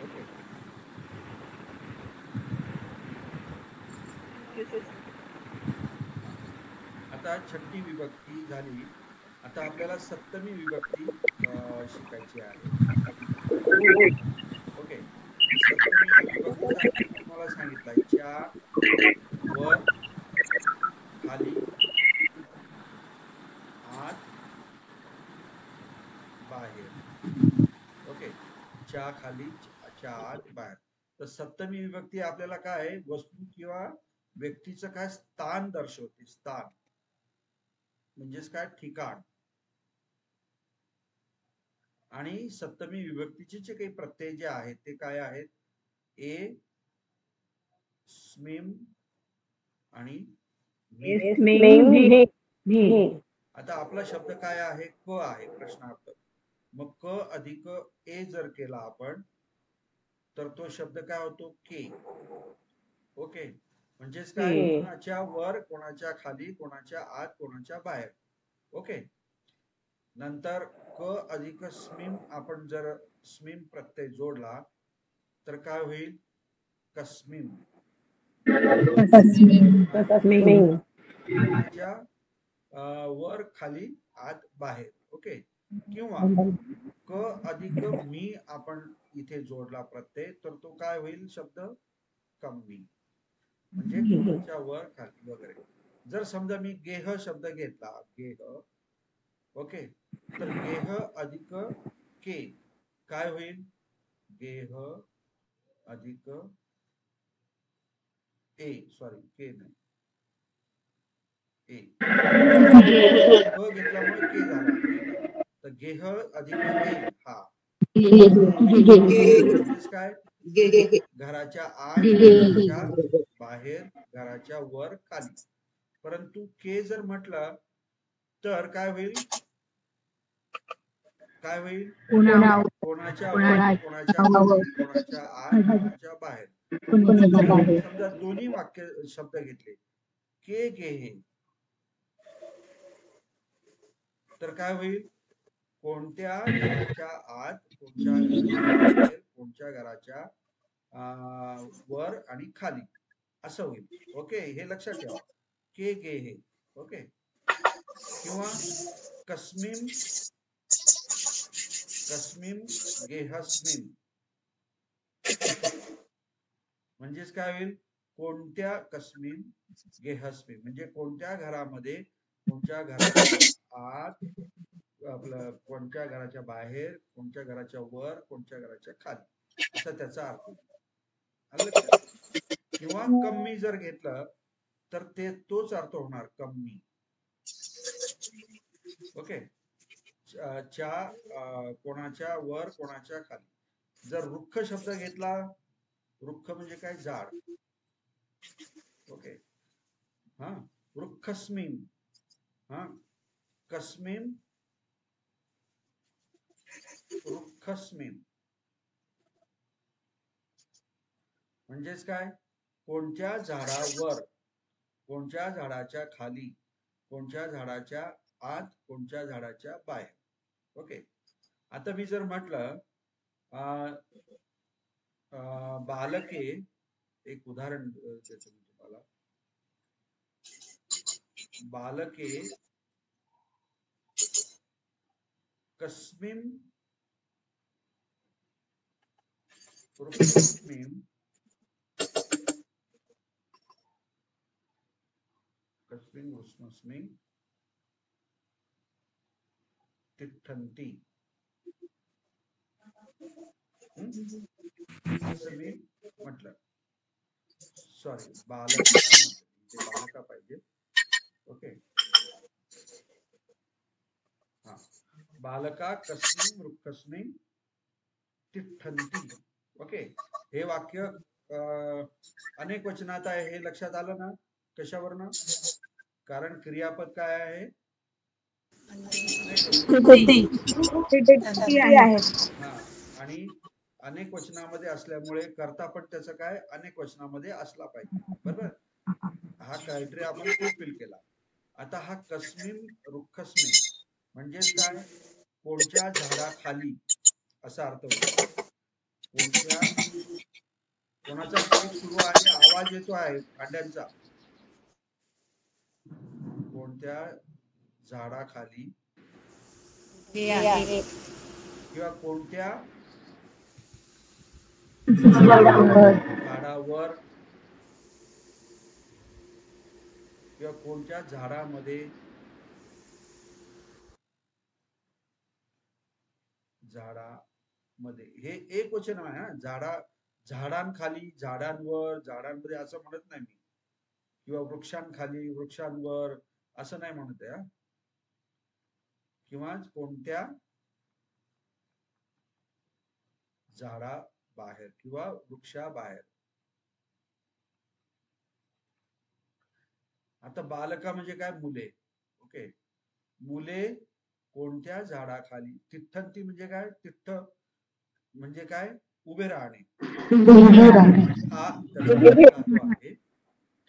ओके. आता छठी विभक्ती झाली. आता आपल्याला सप्तमी विभक्ती शिकायची आहे. ओके. सप्तमी विभक्तीचा तुम्हाला सांगितलंय, च्या वर खाली आत बाहेर. ओके. च्या खाली च्या आत बाहेर. तर सप्तमी विभक्ती आपल्याला काय वस्तू किंवा व्यक्तीचं काय स्थान दर्शवते. स्थान म्हणजेच काय ठिकाण. आणि सप्तमी विभक्तीचे जे काही प्रत्यय जे आहेत ते काय आहेत, ए, स्मिम आणि आता आपला शब्द काय आहे, क आहे प्रश्नार्थ. मग क अधिक ए जर केला आपण तर तो शब्द काय होतो, के. ओके. म्हणजेच काय, कोणाच्या वर, कोणाच्या खाली, कोणाच्या आत, कोणाच्या बाहेर. ओके. नंतर क अधिक स्मिम आपण जर स्मिम प्रत्यय जोडला तर काय होईल, कस्मिम. कोणाच्या वर खाली आत बाहेर. ओके. किंवा क अधिक मी आपण इथे जोडला प्रत्यय तर तो काय होईल शब्द, कमी. म्हणजे कोणाच्या वर खाली वगैरे. जर समजा मी गेह शब्द घेतला, गेह. ओके. तर गेह अधिक के काय होईल, गेह अधिक ए, सॉरी के नाही, ए. क घेतल्यामुळे के झाला. तर गेह अधिक ए हा म्हणजेच काय, घराच्या आत, घराच्या बाहेर, घराच्या वर खाली. परंतु के जर म्हटलं तर काय होईल, काय होईल, कोणाच्या वर, कोणाच्या खाली, कोणाच्या आत, कोणाच्या बाहेर. समजा दोन्ही वाक्य शब्द घेतले, के गेहे, तर काय होईल, कोणत्या घराच्या आत, कोणत्या घराच्या बाहेर, कोणत्या घराच्या वर आणि खाली असं होईल. ओके. हे लक्षात ठेवा, के गेहे. ओके. किंवा कस्मिम, कस्मिम गेहस्मिन म्हणजेच काय होईल, कोणत्या कस्मिन गेहस्मिन म्हणजे कोणत्या घरामध्ये, कोणत्या घराच्या आत, आपलं कोणत्या घराच्या बाहेर, कोणत्या घराच्या वर, कोणत्या घराच्या खाली, असा त्याचा अर्थ. आलं लक्षात. किंवा कमी जर घेतलं तर ते तोच अर्थ होणार, कमी. ओके. च्या कोणाच्या वर, कोणाच्या खाली. जर वृक्ष शब्द घेतला, वृक्ष म्हणजे काय, झाड. ओके. हा, वृक्षस्मिन, हा, कस्मिन, वृक्षस्मिन म्हणजेच काय, कोणत्या झाडावर, कोणत्या झाडाच्या खाली, कोणत्या झाडाच्या आत, कोणत्या झाडाच्या बाहेर. ओके. आता मी जर म्हटलं बालके, एक उदाहरण देतो मी तुम्हाला. बालके कस्मिन वृक्षस्मिन, कस्मिन वृक्षस्मिन तिष्ठन्ति, असं मी म्हटलं. सॉरी, बालका म्हटलं, बालका पाहिजे. ओके. हा, बालका कस्मिन् वृक्षस्मिन् तिष्ठन्ति. ओके, हे वाक्य अनेक वचनात आहे, हे लक्षात आलं ना कशावरनं? कारण क्रियापद काय आहे? हा, आणि अनेक वचनामध्ये असल्यामुळे करता पण त्याचं काय अनेक वचनामध्ये असला पाहिजे, बरोबर? हा क्रायटेरिया आपण फुलफिल केला. आता हा कस्मिन वृक्षस्मिन म्हणजेच काय? कोणत्या झाडाखाली असा अर्थ होतो. कोणत्या, कोणाचा पाऊस सुरू आहे, आवाज येतो आहे भांड्यांचा, कोणत्या झाडाखाली किंवा कोणत्या झाडावर किंवा कोणत्या झाडामध्ये, झाडामध्ये हे एक वचन आहे ना. झाडांखाली, झाडांवर, झाडांमध्ये असं म्हणत नाही मी, किंवा वृक्षांखाली, वृक्षांवर असं नाही म्हणत आहे. किंवा कोणत्या झाडा बाहेर किंवा वृक्षा बाहेर. आता बालका म्हणजे काय? मुले. ओके, मुले कोणत्या झाडाखाली. तिष्ठन्ति म्हणजे काय? तिष्ठ म्हणजे काय? उभे राहणे. हा धातू आहे.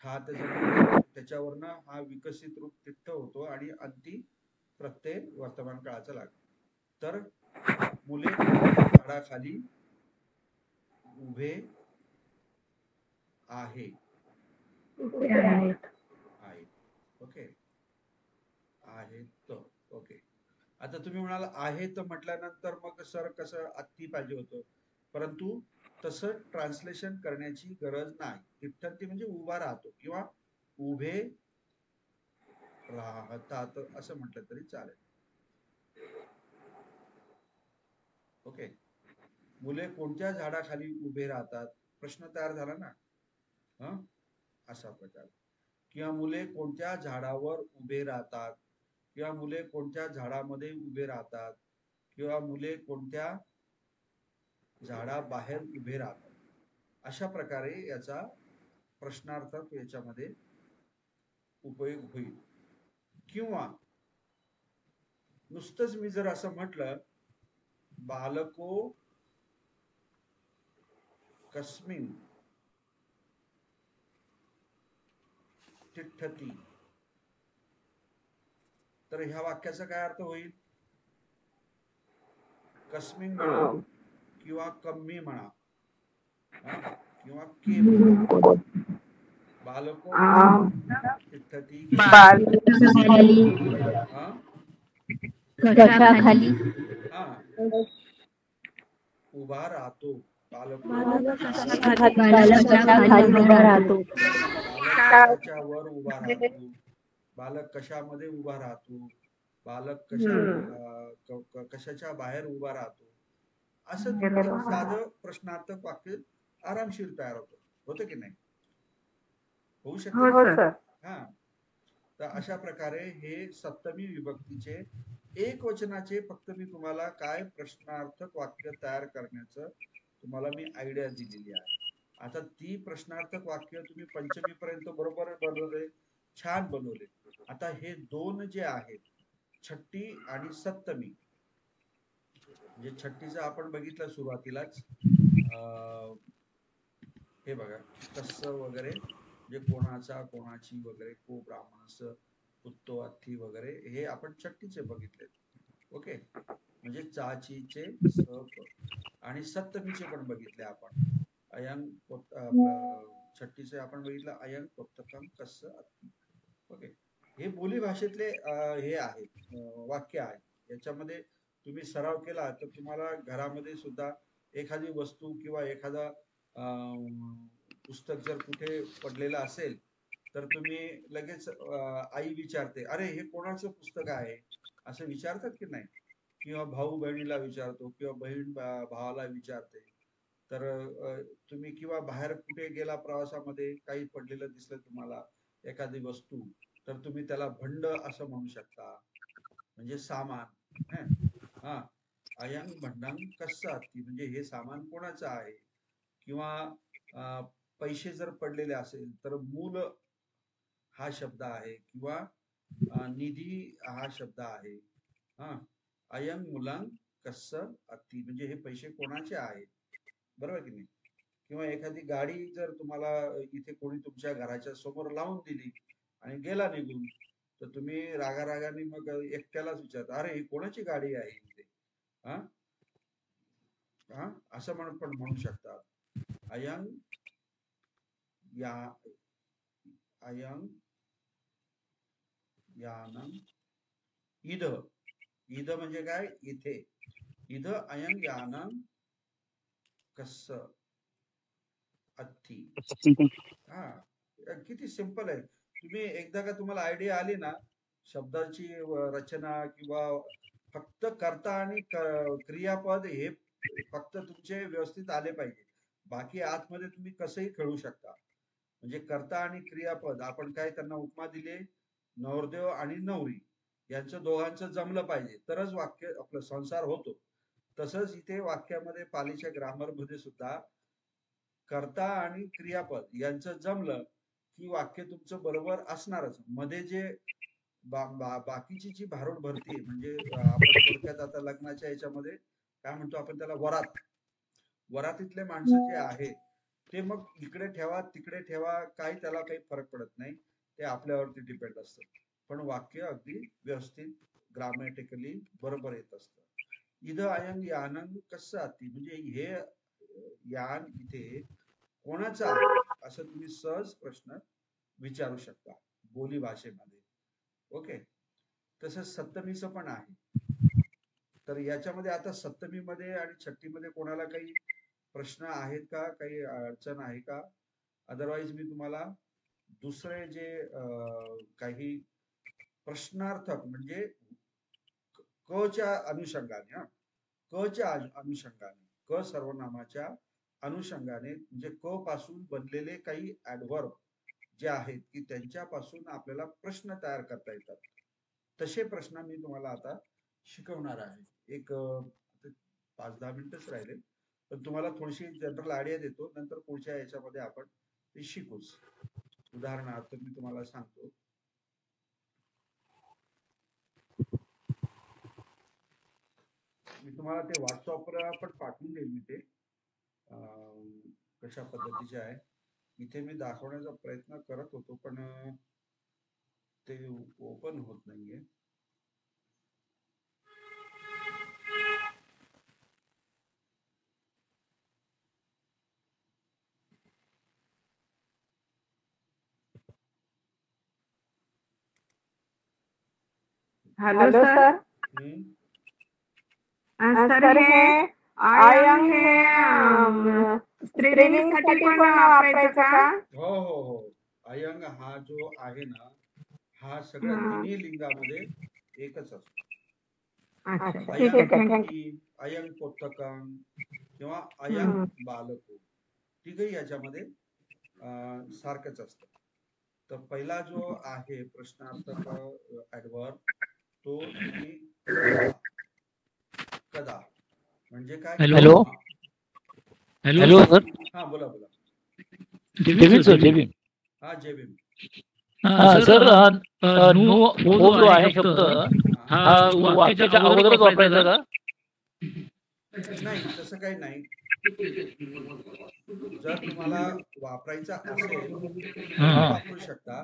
ठा त्याच्यावरनं हा विकसित रूप तिष्ठ होतो आणि अंती प्रत्यय वर्तमान काळाचा लागतो. तर मुले झाडाखाली उभे आहे. ओके, आहेत. ओके, आता तुम्ही म्हणाल आहेत म्हटल्यानंतर मग सर कसं अति पाहिजे होतं, परंतु तसं ट्रान्सलेशन करण्याची गरज नाही. तिष्ठन्ति म्हणजे उभा राहतो किंवा उभे राहतात असं म्हटलं तरी चालेल. ओके, मुले कोणत्या झाडाखाली उभे राहतात, प्रश्न तयार झाला ना. असा प्रकार. किंवा मुले कोणत्या झाडावर उभे राहतात, किंवा मुले कोणत्या झाडामध्ये उभे राहतात, किंवा मुले कोणत्या झाडाबाहेर उभे राहतात. अशा प्रकारे याचा प्रश्नार्थक याच्यामध्ये उपयोग होईल. किंवा नुसतंच मी जर असं म्हटलं, बालको कस्मिन तिष्ठति, तर ह्या वाक्याचा काय अर्थ होईल? कस्मिन म्हणा किंवा कम्मी म्हणा किंवा के म्हणा. बालको तिष्ठति, उभा राहतो. बालको वर उभा राहतो. बालक कशामध्ये उभा राहतो, बालक कशाच्या बाहेर उभा राहतो, असं साधं प्रश्नार्थक वाक्य आरामशीर तयार होतं की नाही? होऊ शकते. हा, तर अशा प्रकारे हे सप्तमी विभक्तीचे एक वचनाचे फक्त मी तुम्हाला काय प्रश्नार्थक वाक्य तयार करण्याचं तुम्हाला मी आयडिया दिलेली आहे. आता ती प्रश्नार्थक वाक्य तुम्ही पंचमी पर्यंत बरोबर बनवले, छान बनवले. आता हे दोन जे आहेत, छट्टी आणि सप्तमी, म्हणजे छट्टीचं आपण बघितलं सुरुवातीलाच, हे बघा तस्स वगैरे, म्हणजे कोणाचा, कोणाची वगैरे, को ब्राह्मणस, उत्तो अथी वगैरे, हे आपण छट्टीचे बघितले. ओके, म्हणजे चाचीचे आणि सप्तमीचे पण बघितले आपण. अयं छट्टीचे आपण बघितलं, अयं पुस्तकम कस्स अथी. ओके, हे बोली भाषेतले हे आहेत वाक्य आहे. याच्यामध्ये तुम्ही सराव केला तर तुम्हाला घरामध्ये सुद्धा एखादी वस्तू किंवा एखादा पुस्तक जर कुठे पडलेलं असेल तर तुम्ही लगेच आई विचारते, अरे हे कोणाचं पुस्तक आहे, असं विचारतात की नाही? किंवा भाऊ बहिणीला विचारतो, किंवा बहीण भावाला विचारते. तर तुम्ही किंवा बाहेर कुठे गेला प्रवासामध्ये, काही पडलेलं दिसलं तुम्हाला एखादी वस्तू, तर तुम्ही त्याला भंड असं म्हणू शकता, म्हणजे सामान. हा, अयं भंडं कस्स अस्ति म्हणजे हे सामान कोणाचं आहे, किंवा पैसे जर पडलेले असेल तर मूल हा शब्द आहे, किंवा निधी हा शब्द आहे. हा, अयं मुलं कस्स अस्ति म्हणजे हे पैसे कोणाचे आहेत, बरोबर की नाही. किंवा एखादी गाडी जर तुम्हाला इथे कोणी तुमच्या घराच्या समोर लावून दिली आणि गेला निघून, तर तुम्ही रागारागाने मग एकट्यालाच विचारता, अरे ही कोणाची गाडी आहे इथे. हा हा असं पण म्हणू शकतात. अयं या अयं यानं इद, इद म्हणजे काय, इथे. इद अयं यानं कस्स अत्ती. हा, किती सिंपल आहे. तुम्ही एकदा का तुम्हाला आयडिया आली ना शब्दाची रचना, किंवा फक्त कर्ता आणि क्रियापद हे फक्त तुमचे व्यवस्थित आले पाहिजे, बाकी आतमध्ये तुम्ही कसंही खेळू शकता. म्हणजे कर्ता आणि क्रियापद आपण काय त्यांना उपमा दिले, नवरदेव आणि नवरी यांचं दोघांचं जमलं पाहिजे तरच वाक्य आपलं संसार होतो. तसंच इथे वाक्यामध्ये पालीच्या ग्रामर मध्ये सुद्धा कर्ता आणि क्रियापद यांचं जमलं की वाक्य तुमचं बरोबर असणारच. मध्ये जे बाकीची जी भारूड भरती म्हणजे आपण थोडक्यात आता लग्नाच्या याच्यामध्ये काय म्हणतो आपण त्याला, वरातीतले माणसं जे आहे ते मग इकडे ठेवा तिकडे ठेवा, काही त्याला काही फरक पडत नाही, ते आपल्यावरती डिपेंड असतं. पण वाक्य अगदी व्यवस्थित ग्रामॅटिकली बरोबर येत असतं. इद अयं यानं कस्स अस्ति म्हणजे हे यान इथे कोणाचं आहे असं तुम्ही सहज प्रश्न विचारू शकता बोली भाषेमध्ये. ओके, तसंच सप्तमीचं पण आहे. तर याच्यामध्ये आता सप्तमीमध्ये आणि छठ्ठीमध्ये कोणाला काही प्रश्न आहेत का, काही अडचण आहे का? अदरवाईज मी तुम्हाला दुसरे जे काही प्रश्नार्थक म्हणजे क च्या अनुषंगाने, क च्या अनुषंगाने, क सर्वनामाच्या अनुषंगाने म्हणजे क पासून बनलेले काही ऍडव्हर्ब जे आहेत की त्यांच्यापासून आपल्याला प्रश्न तयार करता येतात. तसे प्रश्न मी तुम्हाला आता शिकवणार आहे. एक 5-10 मिनिटच राहिले, पण तुम्हाला थोडीशी जनरल आयडिया देतो, नंतर पुढच्या याच्यामध्ये आपण ते शिकूच. उदाहरणार्थ मी तुम्हाला सांगतो. मी तुम्हाला ते व्हॉट्सअपला पण पाठवून देईल. मी ते कशा पद्धतीचे आहे इथे मी दाखवण्याचा प्रयत्न करत होतो, पण ते ओपन होत नाहीये. Hello sir. सर हे अयं हे स्त्रीलिंगसाठी पण वापरायचं का? हो हो हो, अयंग हा जो आहे ना हा सगळ्या तिन्ही लिंगामध्ये एकच असतो. अयंग पुस्तकं किंवा अयंग बालको तिघही याच्यामध्ये सारखंच असतं. तर पहिला जो आहे प्रश्नार्थक ऍडव्हर्ब तो तुम्ही कदा म्हणजे काय. Hello hello sir. हा बोला बोला. जेबीम सर, जेबीम. हा जेबीम. सर हो जो आहे शब्द हा वाक्याच्या अगोदरच वापरायचा का? नाही, तसं काही नाही. जर तुम्हाला वापरायचा असेल वापरू शकता,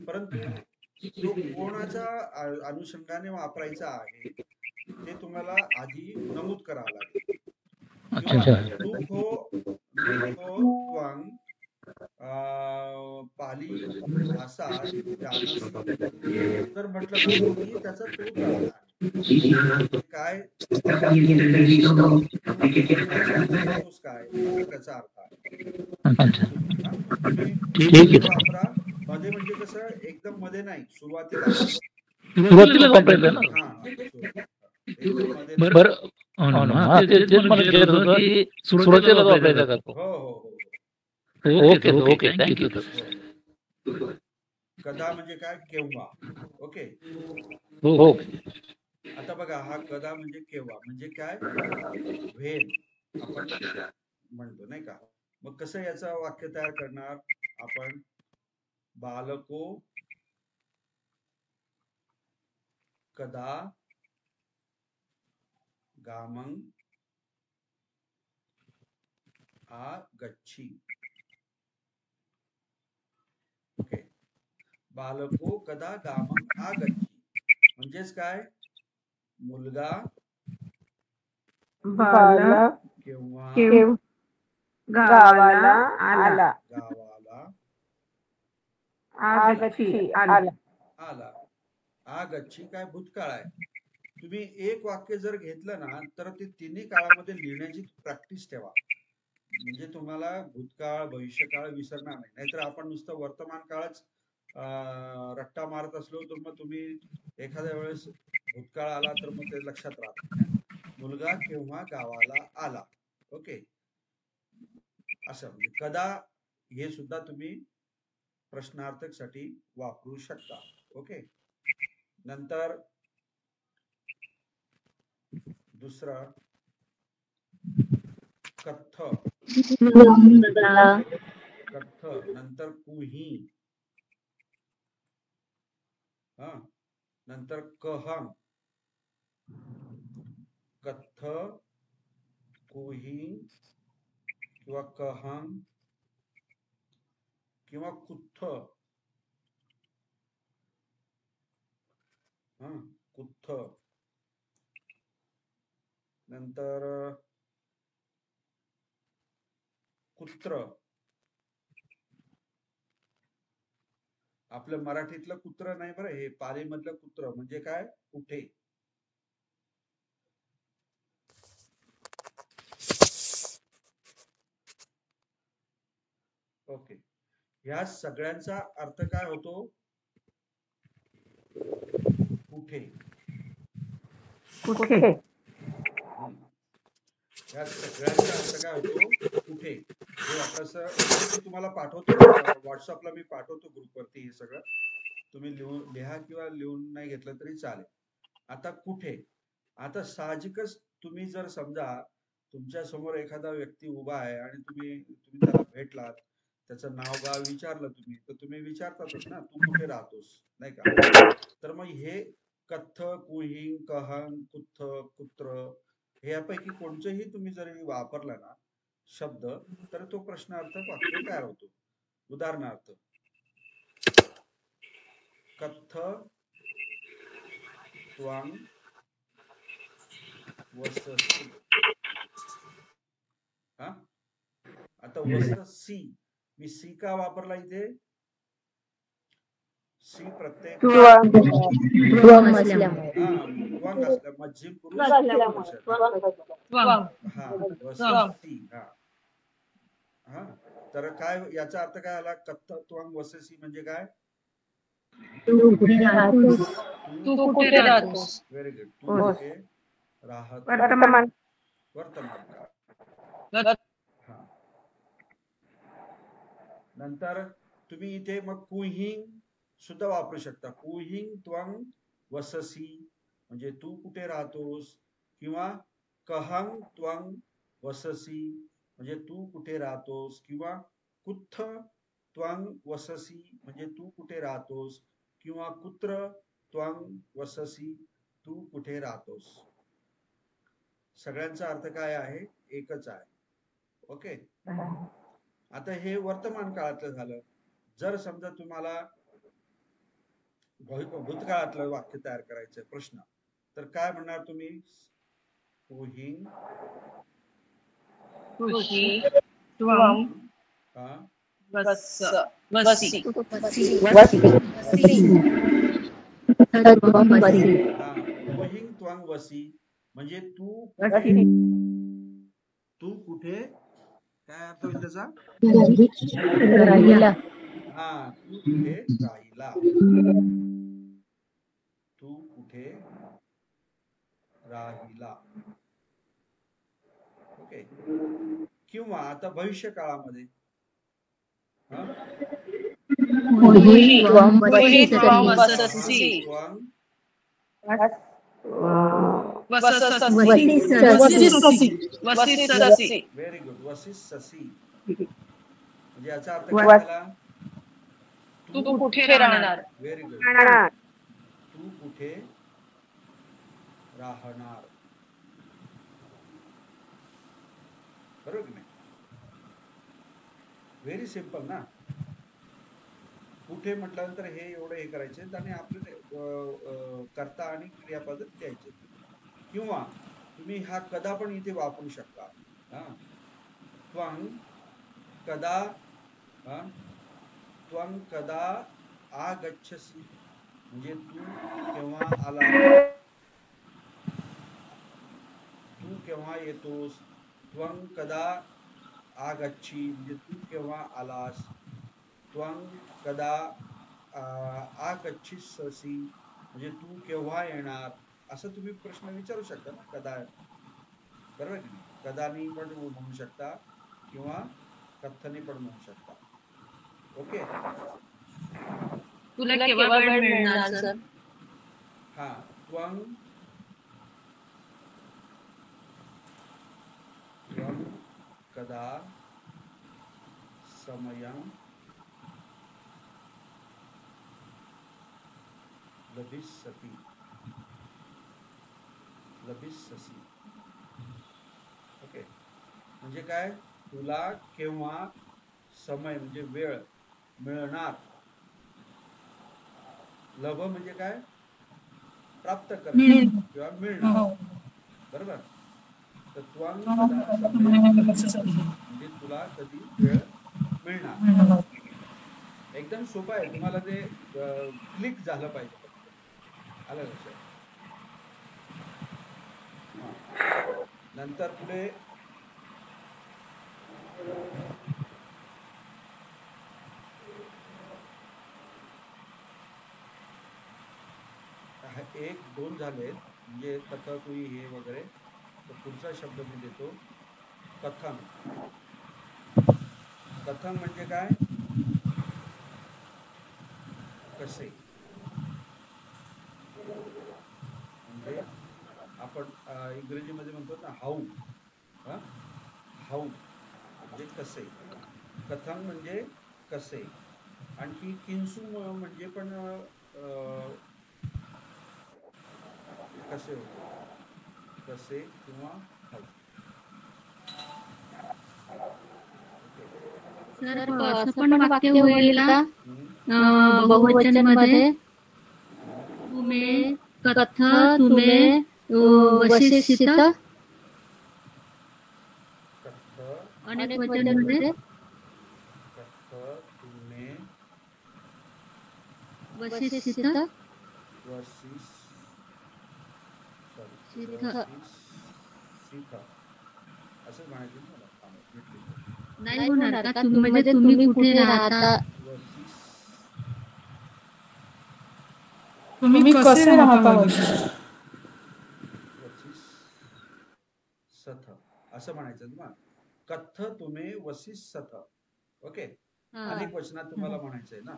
परंतु तो कोणाच्या अनुषंगाने वापरायचा आहे ते तुम्हाला आधी नमूद करावं लागेल. पाली भाषा जर म्हटलं की त्याचा तो काय काय त्याचा अर्थ वापरा. मध्ये म्हणजे कसं एकदम मध्ये नाही, सुरुवातीला वापरायचं ना. बरं, सुरुवातीला वापरायचा का? हो हो हो. Okay okay, thank you. कदा म्हणजे काय, केव्हा. ओके हो. आता बघा हा कदा म्हणजे केव्हा, म्हणजे काय, व्हेन आपण म्हणतो नाही का. मग कसं याचं वाक्य तयार करणार आपण, बालको कदा गामं आगच्छी. ओके, बालको कदा गामं आगच्छी म्हणजेच काय, मुलगा बालक केव्हा गावाला आला. आगच्छी आला. आला. आगच्छी काय भूतकाळ आहे. तुम्ही एक वाक्य जर घेतलं ना तर ते तिन्ही काळामध्ये लिहिण्याची प्रॅक्टिस ठेवा, म्हणजे तुम्हाला भूतकाळ भविष्यकाळ विसरणार नाही. नाहीतर आपण नुसतं वर्तमान काळच रट्टा मारत असलो तर मग तुम्ही एखाद्या वेळेस भूतकाळ आला तर मग ते लक्षात राहत नाही. मुलगा केव्हा गावाला आला. ओके, असं म्हणजे कदा हे सुद्धा तुम्ही प्रश्नार्थक साठी वापरू शकता. ओके, नंतर दुसरा कत्थ, कत्थ नंतर कुही, हा नंतर कहं, कत्थ कुही किंवा कहं किंवा कुत्थ, कुत्थ, नंतर कुत्र. आपलं मराठीतलं कुत्र नाही बरं, हे पालीमधलं कुत्र म्हणजे काय, कुठे. ओके, ह्या सगळ्यांचा अर्थ काय होतो, कुठे. कुठे. या सगळ्यांचा अर्थ काय होतो, कुठे. हे वापरायचं तुम्हाला पाठवतो व्हॉट्सअपला, मी पाठवतो ग्रुपवरती हे सगळं, तुम्ही लिहा किंवा लिहून नाही घेतलं तरी चालेल. आता कुठे, आता साहजिकच तुम्ही जर समजा तुमच्या समोर एखादा व्यक्ती उभा आहे आणि तुम्ही त्याला भेटलात, त्याचं नाव गाव विचारलं तुम्ही, तर तुम्ही विचारतातच ना, तू कुठे राहतोस, नाही का. तर मग हे कत्थ कुही कहं कुत्थ कुत्र यापैकी कोणचंही तुम्ही जरी वापरला ना शब्द तर तो प्रश्नार्थक वाक्य तयार होतो. उदाहरणार्थ, कत्थ त्वं वससि. आता वससि मी सी का वापरला इथे, सी प्रत्येक त्वं असल्यामुळे. त्वं असल्या मध्यम पुरुष वससि. तर काय याचा अर्थ काय आला, कत्थ त्वं वससि म्हणजे काय, तू कुठे राहतोस. Very good. तू कुठे राहत, वर्तमान काळ. नंतर तुम्ही इथे मग कुहिंग सुद्धा वापरू शकता. कुहिंग त्वं वससि म्हणजे तू कुठे राहतोस, किंवा कहं त्वं वससि म्हणजे तू कुठे राहतोस, किंवा कुत्थ त्वं वससि म्हणजे तू कुठे राहतोस, किंवा कुत्र त्वं वससि तू कुठे राहतोस. सगळ्यांचा अर्थ काय आहे, एकच आहे. ओके, आता हे वर्तमान काळातलं झालं. जर समजा तुम्हाला भूतकाळातलं वाक्य तयार करायचं प्रश्न, तर काय म्हणणार तुम्ही, कुहिंग त्वं वसि. कुहिंग त्वं वसि म्हणजे तू कुठे, काय अर्थ होईल त्याचा, राहिला. तू कुठे राहिला, तू कुठे राहिला. ओके, किंवा आता भविष्य काळामध्ये व्हेरी गुड. वसिष्ठसी म्हणजे याचा अर्थ काय झाला? तू कुठे राहणार? Very good. तू कुठे राहणार, बरोबर की नाही? व्हेरी सिम्पल ना. कुठे म्हटल्यानंतर हे एवढं हे करायचे आणि आपले कर्ता आणि क्रियापद द्यायचे. किंवा तुम्ही हा कदा पण इथे वापरू शकता. त्वं कदा, त्वं कदा आगच्छसि म्हणजे तू केव्हा आला, तू केव्हा येतोस. त्वं कदा आगच्छी म्हणजे तू केव्हा आलास. त्वं कदा आगच्छिष्यसि म्हणजे तू केव्हा येणार. असं तुम्ही प्रश्न विचारू शकता ना, कदा, बरोबर की नाही? कदानी पण म्हणू शकता किंवा कथ्थनी पण म्हणू शकता. ओके. तुला केव्हा वेळ मिळणार सर? हा, त्वं कदा समयं लभिष्यति, लभिष्यसि. ओके. म्हणजे काय? तुला केव्हा समय म्हणजे वेळ मिळणार. लभ म्हणजे काय? प्राप्त करणे किंवा मिळणार, बरोबर. तर त्वं कदा समयं लभिष्यति म्हणजे तुला कधी वेळ मिळणार. एकदम सोपं आहे. तुम्हाला ते क्लिक झालं पाहिजे. आलं लक्षात? नंतर पुढे एक दोन झालेत म्हणजे कथकुई हे वगैरे. तर पुढचा शब्द मी देतो, कथन. कथन म्हणजे काय? कसे. म्हणजे आपण इंग्रजीमध्ये म्हणतो ना हाऊ. हाऊ म्हणजे कसे. कथन म्हणजे कसे. आणखी किंसू म्हणजे पण कसे होते, कसे किंवा हाऊ. सर असं पण वाक्य होईल का बहुवचन मध्ये? तुम्ही कथ तुम्ही वशिष्ठ. अनेक वचन मध्ये कथ तुमने वशिष्ठ. असं म्हणायचं मला. नाही होणार का? तुम्ही म्हणजे तुम्ही कुठे राहता? तुम्ही कसे राहता सथ असं म्हणायचं ना. कथ तुम्ही वसिष्ठ. ओके. अनेक वचनात तुम्हाला म्हणायचंय ना.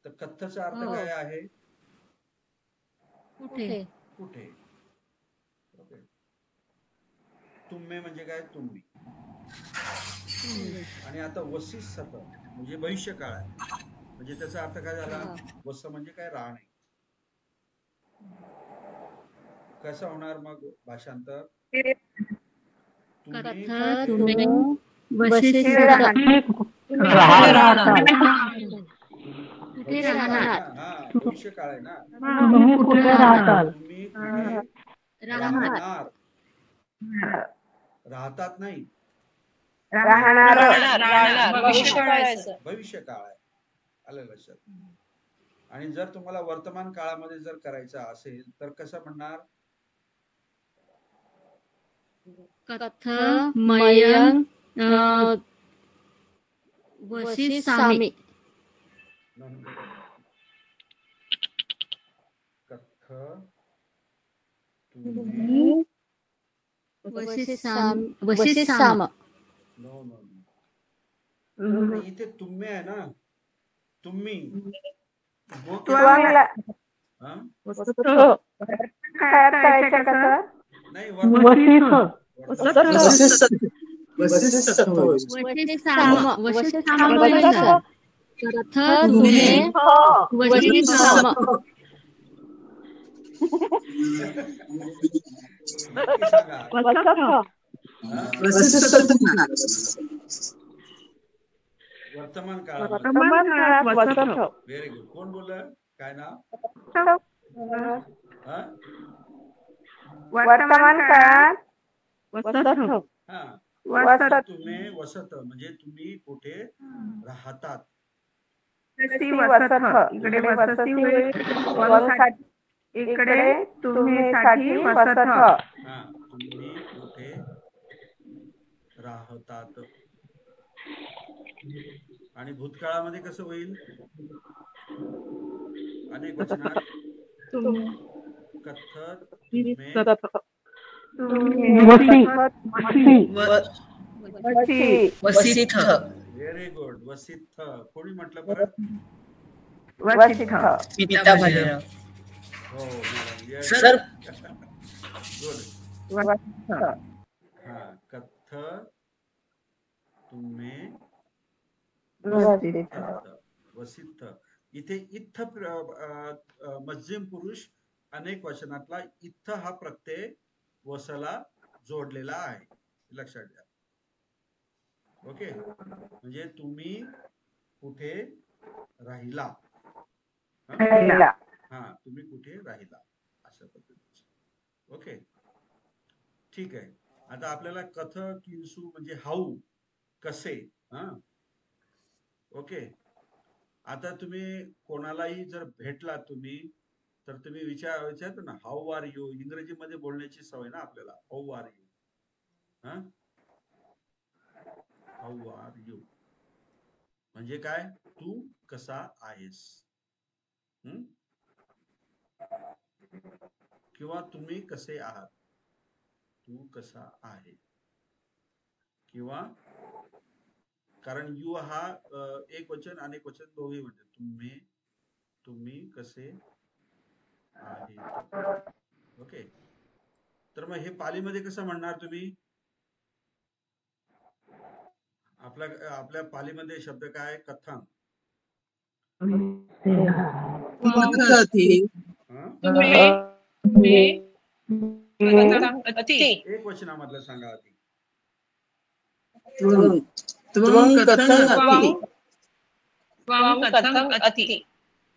तर कथचा अर्थ काय आहे? कुठे. कुठे. ओके. तुम्ही म्हणजे काय? तुम्ही. आणि आता वसिष्ठ म्हणजे भविष्यकाळ आहे. म्हणजे त्याचा अर्थ काय झाला? वस म्हणजे काय? राहणे. कसं होणार मग भाषांतर? तुम्ही वशिष्ठ कुठे राहणार. भविष्यकाळ आहे ना. तुम्ही कुठे राहता? तुम्ही कुठे राहणार. राहतात नाही, भविष्यकाळ आहे. आलं लक्षात? आणि जर तुम्हाला वर्तमान काळामध्ये जर करायचं असेल तर कसं म्हणणार? कथमयं वसिष्ठामि. कथ तुम्ही वसिष्ठाम. No no no. इथे तुम्ही आहे ना. तुम्ही काय करायचं का सर? नाही नक्की सांगा. वर्तमान काळामध्ये. Very good. कोण बोललं? काय नाव? हा? वर्तमान काळात हा. तुम्ही वसत म्हणजे तुम्ही कुठे राहतात. इकडे वसती होईल. इकडे तुम्ही साठी वसत. हा, तुम्ही कुठे राहतात. आणि भूतकाळामध्ये कसं होईल? अनेक वचनात कथत व्हेरी गुड. वसिथ. कोणी म्हटलं परत? हो सर. गुड. हा, कथ तुम्ही वसिथ. इथे इत्थ मध्यम पुरुष अनेक वचनातला इत्थ हा प्रत्यय वसला जोडलेला आहे, लक्षात घ्या. ओके, म्हणजे तुम्ही कुठे राहिला. हा, तुम्ही कुठे राहिला अशा पद्धतीचे. ओके, ठीक आहे. आता आपल्याला कथ किंसू म्हणजे हाऊ, कसे. हा, ओके. आता तुम्ही कोणालाही जर भेटला तुम्ही, तर तुम्ही विचारतो ना, हाऊ आर यू. इंग्रजीमध्ये बोलण्याची सवय ना आपल्याला. How are you. हा, हाऊ आर यू म्हणजे काय? तू कसा आहेस. किंवा तुम्ही कसे आहात. तू कसा आहे. किंवा कारण यू हा एक वचन अनेक वचन दोघे म्हणजे तुम्ही कसे आहे. ओके, तर मग हे पालीमध्ये कसं म्हणणार तुम्ही? आपल्या पालीमध्ये शब्द काय? कथांग. एक वचनामधलं सांगा आधी.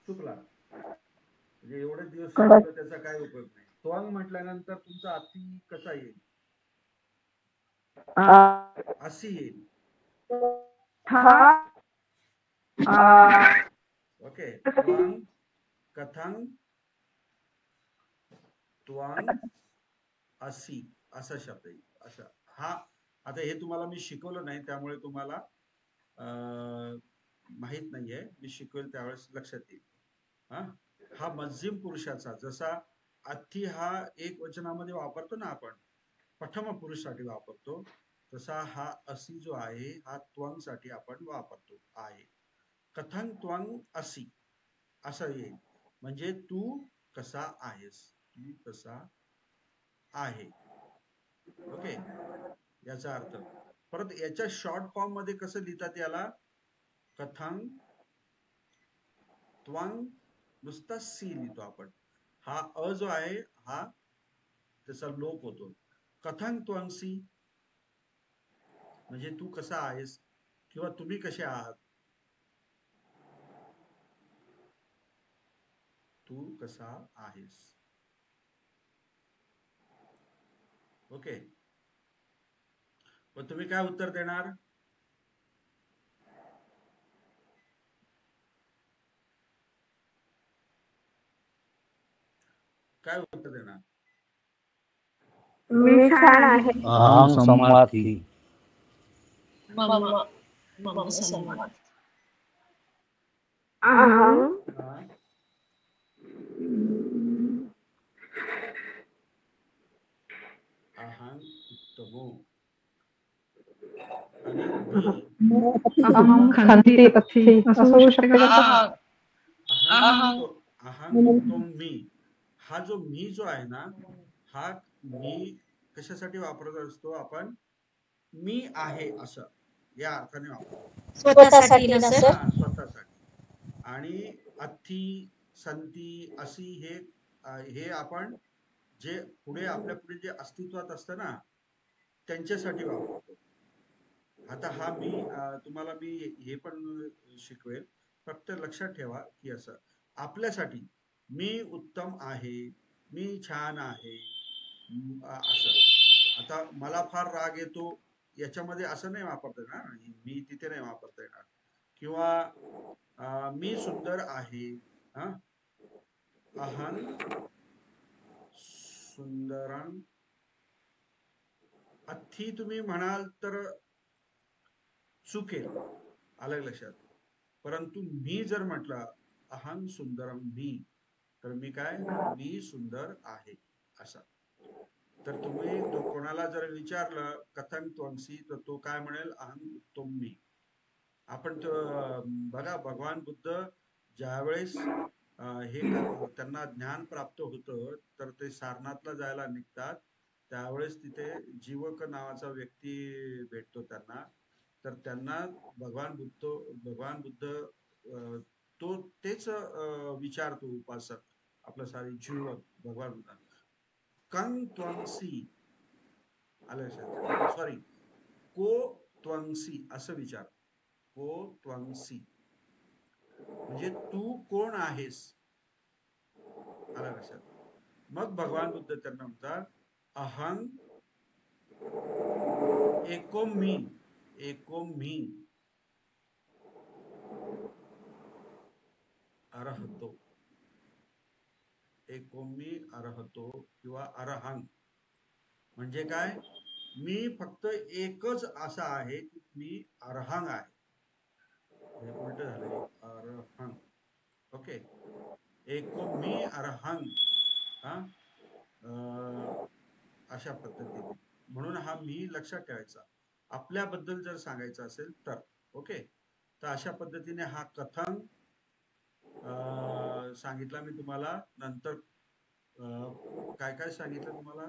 चुकला म्हणजे एवढे दिवस त्याचा काय उपयोग नाही. त्वंग म्हटल्यानंतर तुमचा अति कसा येईल? असी येईल. ओके, त्वंग, कथंग, त्वंग, असी असा शब्द येईल. अशा हा. आता हे तुम्हाला मी शिकवलं नाही, त्यामुळे तुम्हाला माहित नाहीये. मी शिकवेल त्यावेळेस लक्षात येईल. हा मध्यम पुरुषाचा, जसा अति हा एक वचनामध्ये वापरतो ना आपण, प्रथम पुरुषासाठी वापरतो, तसा हा असी जो आहे हा त्वंग साठी आपण वापरतो आहे. कथंग त्वंग असी असं येईल. म्हणजे तू कसा आहेस. तू कसा आहे. ओके, याचा अर्थ. परत याच्या शॉर्ट फॉर्म मध्ये कसं लिहितात याला? कथंग त्वंग, नुसता सी लिहितो आपण. हा अ जो आहे हा त्याचा लोप होतो. कथंग त्वंग सी म्हणजे तू कसा आहेस किंवा तुम्ही कसे आहात. तू कसा आहेस. ओके, मग तुम्ही काय उत्तर देणार? काय उत्तर देणार? मी छान आहे. अहं सम्मार्थी. अहं अहं उत्तमो. आणि खांती पक्षी असं होऊ शकते का? अहं तुम मी हा जो मी जो आहे ना, हा मी कशासाठी वापरत असतो आपण? मी आहे असं या अर्थाने वापरतो. स्वतःसाठी ना सर? हा, स्वतःसाठी. आणि अथी, संती, अशी हे आपण जे पुढे आपल्या पुढे जे अस्तित्वात असतं ना, त्यांच्यासाठी वापरतो. आता हा मी तुम्हाला मी हे पण शिकवेल. फक्त लक्षात ठेवा की असं आपल्यासाठी मी उत्तम आहे, मी छान आहे, असं. आता मला फार राग येतो याच्यामध्ये असं नाही वापरता येणार, मी तिथे नाही वापरता येणार. किंवा मी सुंदर आहे, हा, अहं सुंदरं. अथी तुम्ही म्हणाल तर चुकेल, आलं लक्षात. परंतु मी जर म्हटलं अहं सुंदरम मी, तर मी काय? मी सुंदर आहे असा. तर तुम्ही कोणाला जर विचारलं कथं त्वंसी, तर तो काय म्हणेल? अहं उत्तम मी. आपण बघा, भगवान बुद्ध ज्यावेळेस हे त्यांना ज्ञान प्राप्त होतं, तर ते सारनाथला जायला निघतात. त्यावेळेस तिथे जीवक नावाचा व्यक्ती भेटतो त्यांना. तर त्यांना भगवान बुद्ध तो तेच विचारतो उपासक, आपलं सारी जीवक भगवान बुद्ध, कं त्वंसी, आलं सॉरी, को त्वंसी असं विचार. को त्वंसी म्हणजे तू कोण आहेस, आलं लक्षात. मग भगवान बुद्ध त्यांना म्हणतात अहं एको मी अरहतो. एको मी अरहतो किंवा अरहं म्हणजे काय? मी फक्त एकच असा आहे की मी अरहं आहे. हे उलट झालंय, अरहं. ओके, एको मी अरहं. हा, अशा पद्धतीने. म्हणून हा मी लक्षात ठेवायचा आपल्याबद्दल जर सांगायचं असेल तर. ओके, तर अशा पद्धतीने हा कथन सांगितला मी तुम्हाला. नंतर काय काय सांगितलं तुम्हाला?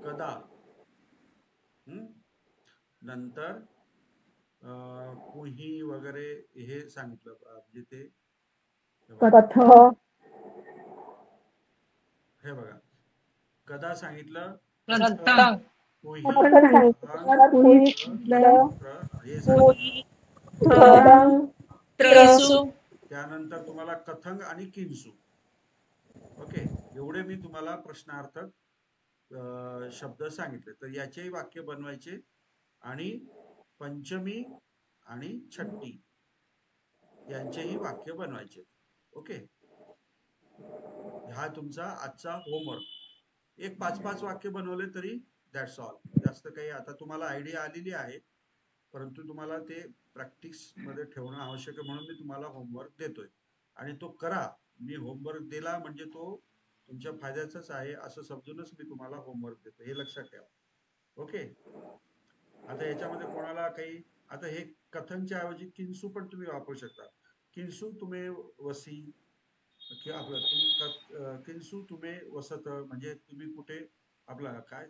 कदा, नंतर कुही वगैरे हे सांगितलं. म्हणजे ते हे बघा, कदा सांगितलं, कुही, हे त्यानंतर तुम्हाला कथंग आणि किंसू. ओके, एवढे मी तुम्हाला प्रश्नार्थक शब्द सांगितले. तर याचेही वाक्य बनवायचे आणि पंचमी आणि छट्टी यांचेही वाक्य बनवायचे. ओके, हा तुमचा आजचा होमवर्क. एक 5-5 वाक्य बनवले तरी दॅट्स ऑल. जास्त काही आता तुम्हाला आयडिया आलेली आहे, परंतु तुम्हाला ते प्रॅक्टिस मध्ये ठेवणं आवश्यक आहे. म्हणून मी तुम्हाला होमवर्क देतोय आणि तो करा. मी होमवर्क दिला म्हणजे तो तुमच्या फायद्याचाच आहे असं समजूनच मी तुम्हाला होमवर्क देतो, हे लक्षात ठेवा. ओके, आता याच्यामध्ये कोणाला काही, आता हे कथनच्या ऐवजी किंसू पण तुम्ही वापरू शकता. किंसू तुम्ही वसी, किंवा आपलं किंसू तुम्ही वसत, म्हणजे तुम्ही कुठे, आपला काय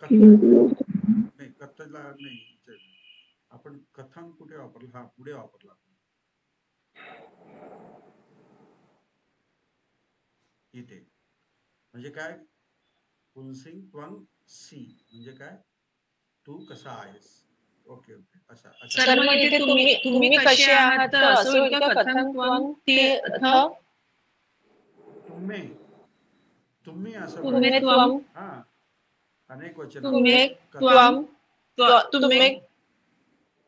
नाही, कथला नाही, आपण कथन कुठे वापरलं? हा, पुढे वापरला इथे. म्हणजे काय? पुंसिंग त्वंग सी म्हणजे काय? तू कसा आहेस. ओके ओके, असा असा. सर, मग इथे तुम्ही कसे आहात असं होईल का? कथन त्वं ते तुम्ही असं तुम्ही त्वं, हा, अनेक वचन. तुम्ही त्वं, तुम्ही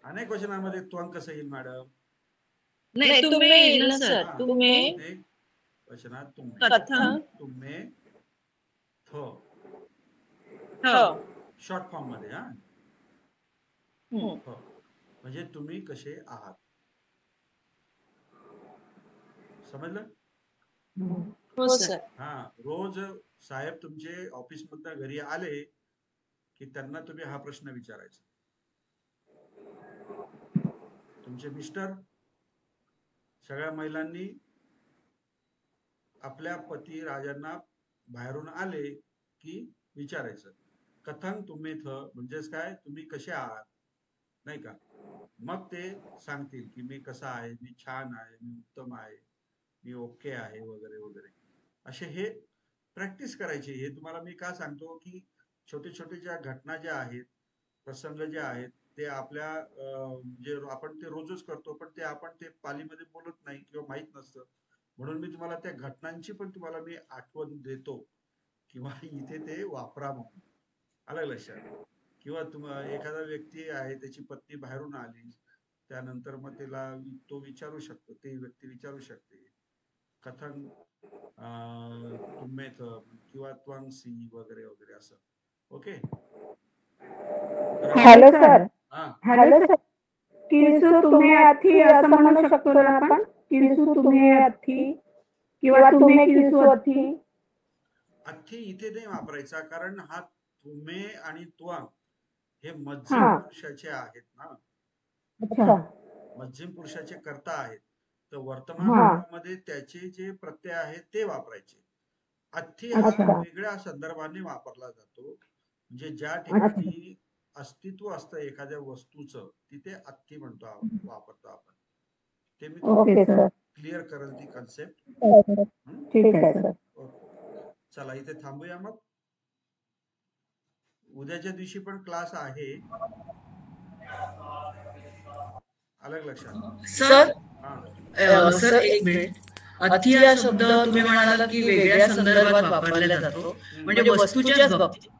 अनेक वचनामध्ये त्वंग कसं येईल मॅडम? नाही, तुम्ही येईल ना सर. तुम्ही अनेक वचनात तुम्ही, कथन तुम्ही थ शॉर्ट फॉर्म मध्ये. हा, म्हणजे तुम्ही कसे आहात, समजलं? हो सर. हा, रोज साहेब तुमचे ऑफिस मधनं घरी आले की त्यांना तुम्ही हा प्रश्न विचारायचा. तुमचे मिस्टर सगळ्या महिलांनी आपल्या पती राजांना बाहेरून आले की विचारायचं, कथं तुम्हीथ, म्हणजेच काय, तुम्ही कसे आहात, नाही का. मग ते सांगतील की मी कसा आहे, मी छान आहे, मी उत्तम आहे, मी ओके आहे, वगैरे वगैरे. असे हे प्रॅक्टिस करायची. हे तुम्हाला मी का सांगतो की छोटे छोटे ज्या घटना ज्या आहेत, प्रसंग जे आहेत, ते आपल्या जे आपण ते रोजच करतो, पण ते आपण ते पालीमध्ये बोलत नाही किंवा माहीत नसतं. म्हणून मी तुम्हाला त्या घटनांची पण तुम्हाला मी आठवण देतो किंवा इथे ते वापरा म्हणून. आलं लक्षात. किंवा एखादा व्यक्ती आहे, त्याची पत्नी बाहेरून आली, त्यानंतर मग त्याला तो विचारू शकतो, ती व्यक्ती विचारू शकते, कथन तुम्हेथ किंवा त्वंसी वगैरे वगैरे असं. ओके. Hello sir. हा, हॅलो सर. किंसु तुम्ही अथी असं म्हणू शकतो ना आपण? किंसु तुम्ही अथी किंवा तुम्ही किंसु अथी. अथी इथे नाही वापरायचा, कारण हा तुम्हे आणि त्वं हे मध्यम हा. पुरुषाचे आहेत ना, अच्छा. मध्यम पुरुषाचे कर्ता आहेत. तर वर्तमान हा. काळामध्ये त्याचे जे प्रत्यय आहेत ते वापरायचे. अथी हा अच्छा. वेगळ्या संदर्भाने वापरला जातो. म्हणजे ज्या ठिकाणी अस्तित्व असतं एखाद्या वस्तूचं, तिथे अथी म्हणतो वापरतो आपण. ते मी ओके सर. क्लिअर करेल ती कन्सेप्ट. ठीक आहे सर. चला इथे थांबूया. मग उद्याच्या दिवशी पण क्लास आहे, अलग लक्षात. सर हा, सर एक मिनिट. अति हा शब्द तुम्ही म्हणाला की वेगळ्या संदर्भात वापरला जातो, म्हणजे वस्तूच्याच बाबतीत.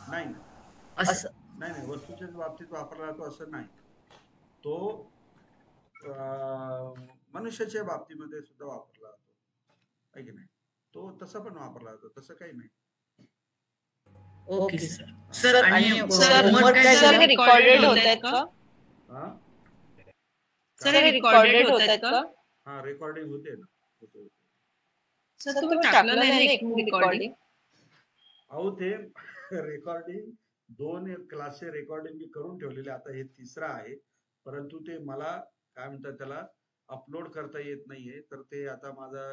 नाही असं नाही नाही, वस्तूच्याच बाबतीत वापरला जातो असं नाही. तो मनुष्याच्या बाबतीमध्ये सुद्धा वापरला जातो, आहे की नाही. तो तसा पण वापरला जातो, तसं काही नाही. Okay sir. सर आणि सर homework काय सर झालं? हे रिकॉर्डेड होत आहेत का? हा, सर हे रिकॉर्डेड होत आहेत का? हा, रेकॉर्डिंग होते ना, होते. सर तुम्ही टाकलं नाही ना एक रिकॉर्डिंग? अहो ते रेकॉर्डिंग 2 क्लासचे रेकॉर्डिंग मी करून ठेवलेले, आता हे तिसरा आहे. परंतु ते मला काय म्हणतात त्याला अपलोड करता येत नाहीये. तर ते आता माझा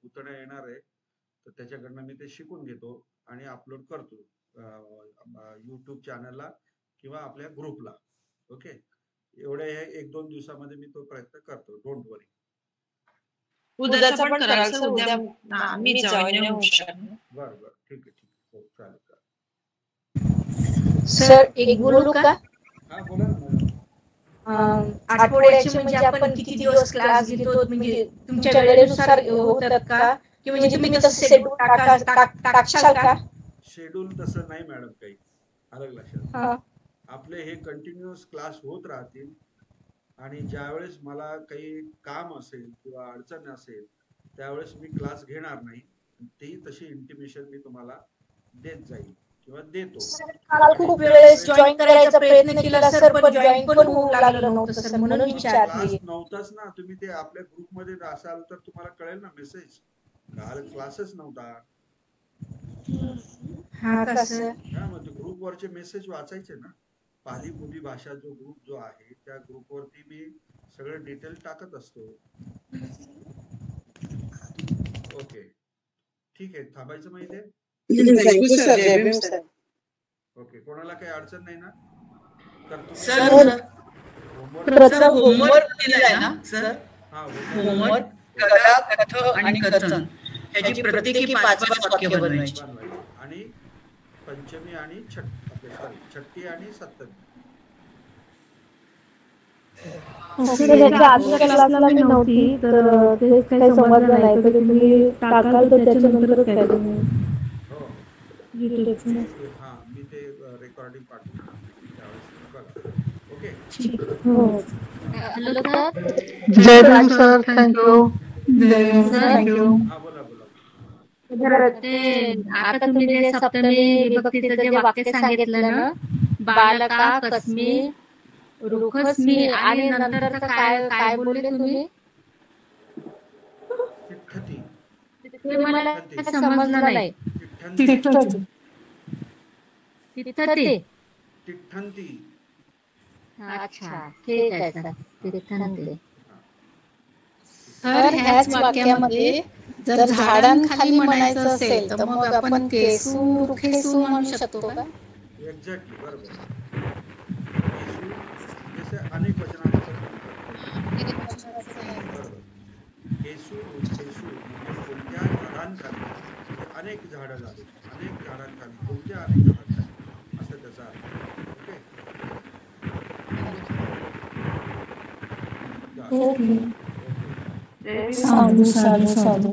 पुतण्या येणार आहे, तर त्याच्याकडनं मी ते शिकून घेतो आणि अपलोड करतो YouTube चॅनलला किंवा आपल्या ग्रुपला. ओके. एवढ्या 1-2 दिवसामध्ये मी तो प्रयत्न करतो, डोंट वरी. उद्याचा पण कराल सर? उद्या मी जॉईन नाही होऊ शकणार. बरं बरं, ठीक आहे ठीक आहे, हो चालेल. सर एक बोलू का? हा, बोला ना मॅडम. आठवड्याचे म्हणजे आपण किती दिवस क्लास घेतो, म्हणजे तुमच्या वेळेनुसार होतात का, की म्हणजे तुम्ही तसं शेड्यूल टाकशाल का? शेड्यूल तसं नाही मॅडम काही, अलग लक्षात. आपले हे कंटिन्युअस क्लास होत राहतील आणि ज्यावेळेस मला काही काम असेल किंवा अडचण असेल त्यावेळेस मी क्लास घेणार नाही. ती तशी इंटिमेशन मी तुम्हाला देत जाईल किंवा देतो. खूप वेळेस जॉईन करायचा प्रयत्न केला सर, पण जॉईन पण होऊ लागलं नव्हतं सर, म्हणून क्लास विचारले. नव्हताच ना. तुम्ही ते आपल्या ग्रुपमध्ये असाल तर तुम्हाला कळेल ना मेसेज. काल क्लासच नव्हता. हा का सर? हा, मग ग्रुपवरचे मेसेज वाचायचे ना. पाली बोली भाषा जो ग्रुप जो आहे त्या ग्रुपवरती मी सगळं डिटेल टाकत असतो. ओके, ठीक आहे. थांबायचं मग इथे. Thank you sir. जय भीम सर. ओके, कोणाला काही अडचण नाही ना? तर सर होमवर्क होमवर्क दिलाय ना सर? हा, होमवर्क कला, कथ आणि कथन ह्याची प्रत्येकी 5-5 वाक्य बनवायची. आणि पंचमी आणि छट्टी आणि सप्तमी. आजच्या क्लासला मी नव्हती, तर ते काही समजलं नाही, तर तुम्ही टाकाल तर त्याच्यानंतरच काय तुम्ही. हो, युट्यूबचं. हा, मी ते रेकॉर्डिंग पाठवतो त्यावेळेस बघा. ओके. हो. Hello sir. जय भीम सर. थँक्यू. जय भीम. थँक्यू. हा, बोला बोला. ते आता तुम्ही जे सप्तमी विभक्तीचं जे वाक्य सांगितलं ना, बालका, कस्मी, रुखस्मी, आणि नंतरचं काय काय बोलले तुम्ही? तिठ्ठती. ते मला समजलं नाही. तिठ्ठंती. तिथं ते. तिठ्ठंती. अच्छा, ठीक आहे सर. तिथं ते. सर ह्याच वाक्यामध्ये जर झाडांखाली म्हणायचं असेल तर मग आपण केसू रुखेसू म्हणू शकतो का? एक्झॅक्टली, बरोबर. केसू जसे अनेक वचनामध्ये बरोबर. केसू रुखेसू म्हणजे कोणत्या झाडांखाली, म्हणजे अनेक झाडं झाली, अनेक झाडांखाली, कोणत्या अनेक झाडांखाली असं त्याचा अर्थ. ओके. साधू साधू साधू.